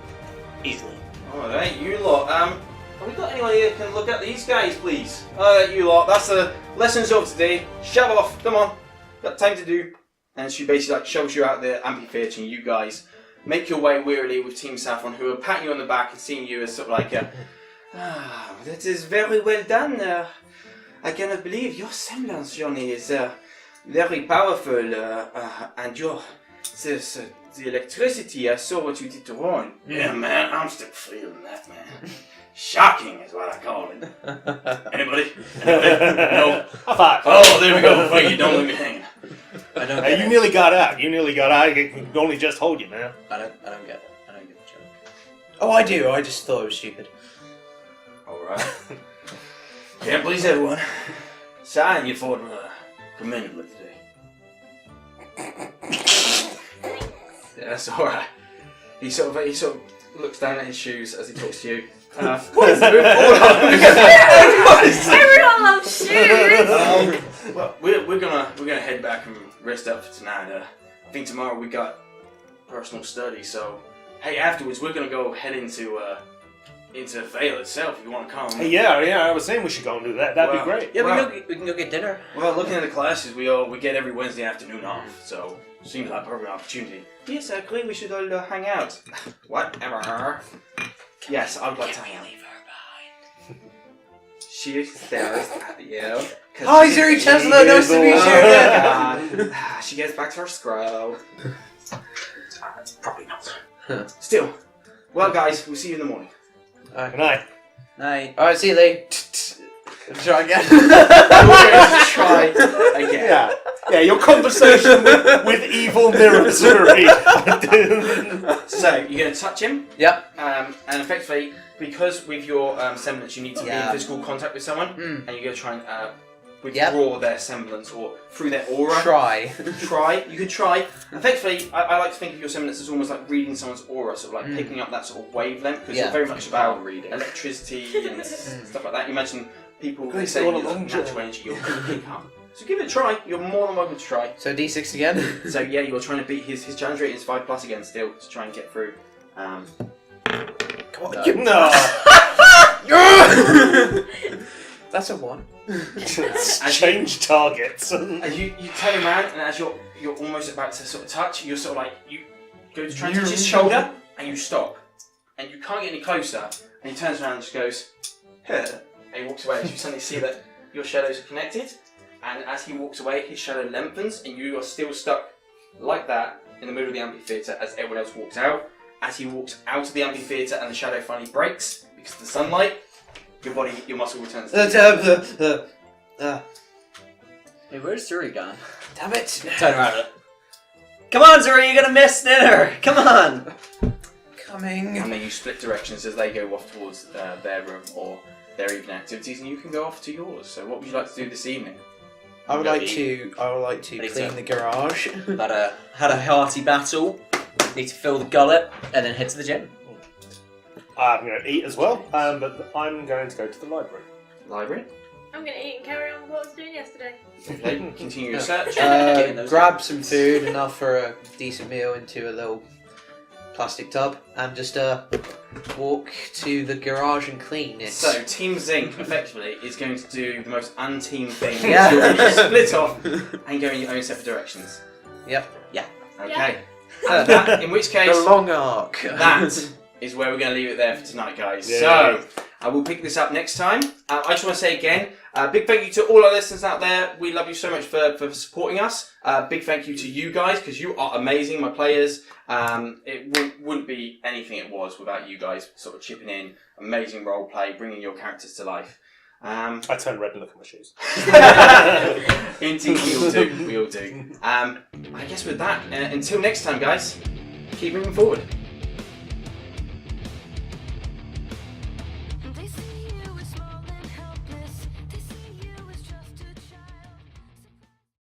Alright, you lot, have we got anyone here that can look at these guys, please? Alright, you lot, that's the lessons of today. Shove off, come on. Got time to do. And she basically like shoves you out the amphitheatre, and you guys make your way wearily with Team Saffron, who are patting you on the back and seeing you as sort of like that is very well done. I cannot believe your semblance, Johnny, is very powerful, and your the electricity, I saw what you did to Warren. Yeah, man, I'm still feeling that, man. Shocking is what I call it. Anybody? No? High five. Oh, there we go. Thank you, don't leave me hanging. I don't Hey, get you it. nearly got out. I can only just hold you, man. I don't get it. I don't get the joke. Oh, I do. I just thought it was stupid. Alright. Can't please everyone. Cyan, you fought commendably today. Yeah, that's alright. He sort of looks down at his shoes as he talks to you. What is it? Everyone loves shoes! Well, we're gonna head back and rest up for tonight. I think tomorrow we got personal study, so hey, afterwards we're gonna go head into Vale itself if you want to come. Hey, yeah, I was saying we should go and do that. That'd be great. Yeah, Well- we can go get dinner. Well, looking at the classes, we get every Wednesday afternoon off, so seems like a perfect opportunity. Yes, I agree. We should all hang out. Whatever. Yes, I would like to hang out. Leave her behind. She stares at you. Hi, Zuri Tesla. Nice to meet you. She gets back to her scroll. Probably not. Still. Well, guys, we'll see you in the morning. Good night. Night. Alright, see you, Lee. Try again. We're going to try again. Yeah. Yeah, your conversation with evil mirror Zuri. So you're going to touch him. Yep. And effectively, because with your semblance, you need to be in physical contact with someone, Mm. and you're going to try and withdraw their semblance or through their aura. Try. You can try. Effectively, I like to think of your semblance as almost like reading someone's aura, sort of like picking up that sort of wavelength, because it's very much about electricity and stuff like that. You imagine people They say all you along natural energy you're going to pick up. So give it a try. You're more than welcome to try. So D6 again. So yeah, you're trying to beat his challenge rate is 5+ again still to try and get through. Come on. No. That's a 1. Change targets. As you turn around, and as you're almost about to sort of touch, you're sort of like, you go to try and touch his shoulder, and you stop. And you can't get any closer, and he turns around and just goes, huh, and he walks away, as you suddenly see that your shadows are connected, and as he walks away, his shadow lengthens, and you are still stuck like that in the middle of the amphitheatre as everyone else walks out. As he walks out of the amphitheatre and the shadow finally breaks, because of the sunlight, your muscle returns to Hey, where's Zuri gone? Damn it. Turn around. Come on, Zuri, you're gonna miss dinner. Come on. Coming. And then you split directions as they go off towards their room or their evening activities, and you can go off to yours. So, what would you like to do this evening? I would like to Ready clean to- the garage. Had a hearty battle. Need to fill the gullet and then head to the gym. I'm going to eat as well, but I'm going to go to the library. Library. I'm gonna eat and carry on with what I was doing yesterday. Okay, continue your search. Getting those Grab guys. some food, enough for a decent meal, into a little plastic tub, and just walk to the garage and clean it. So, Team Zinc, effectively, is going to do the most un-team thing. Yeah. You're going to split off and go in your own separate directions. Yep. Okay. And that, in which case, The long arc. that is where we're going to leave it there for tonight, guys. Yeah. So, I will pick this up next time. I just want to say again, big thank you to all our listeners out there. We love you so much for supporting us. Big thank you to you guys, because you are amazing, my players. It wouldn't be anything it was without you guys sort of chipping in. Amazing role play, bringing your characters to life. I turn red and look at my shoes. Indeed, we all do. I guess with that, until next time, guys, keep moving forward.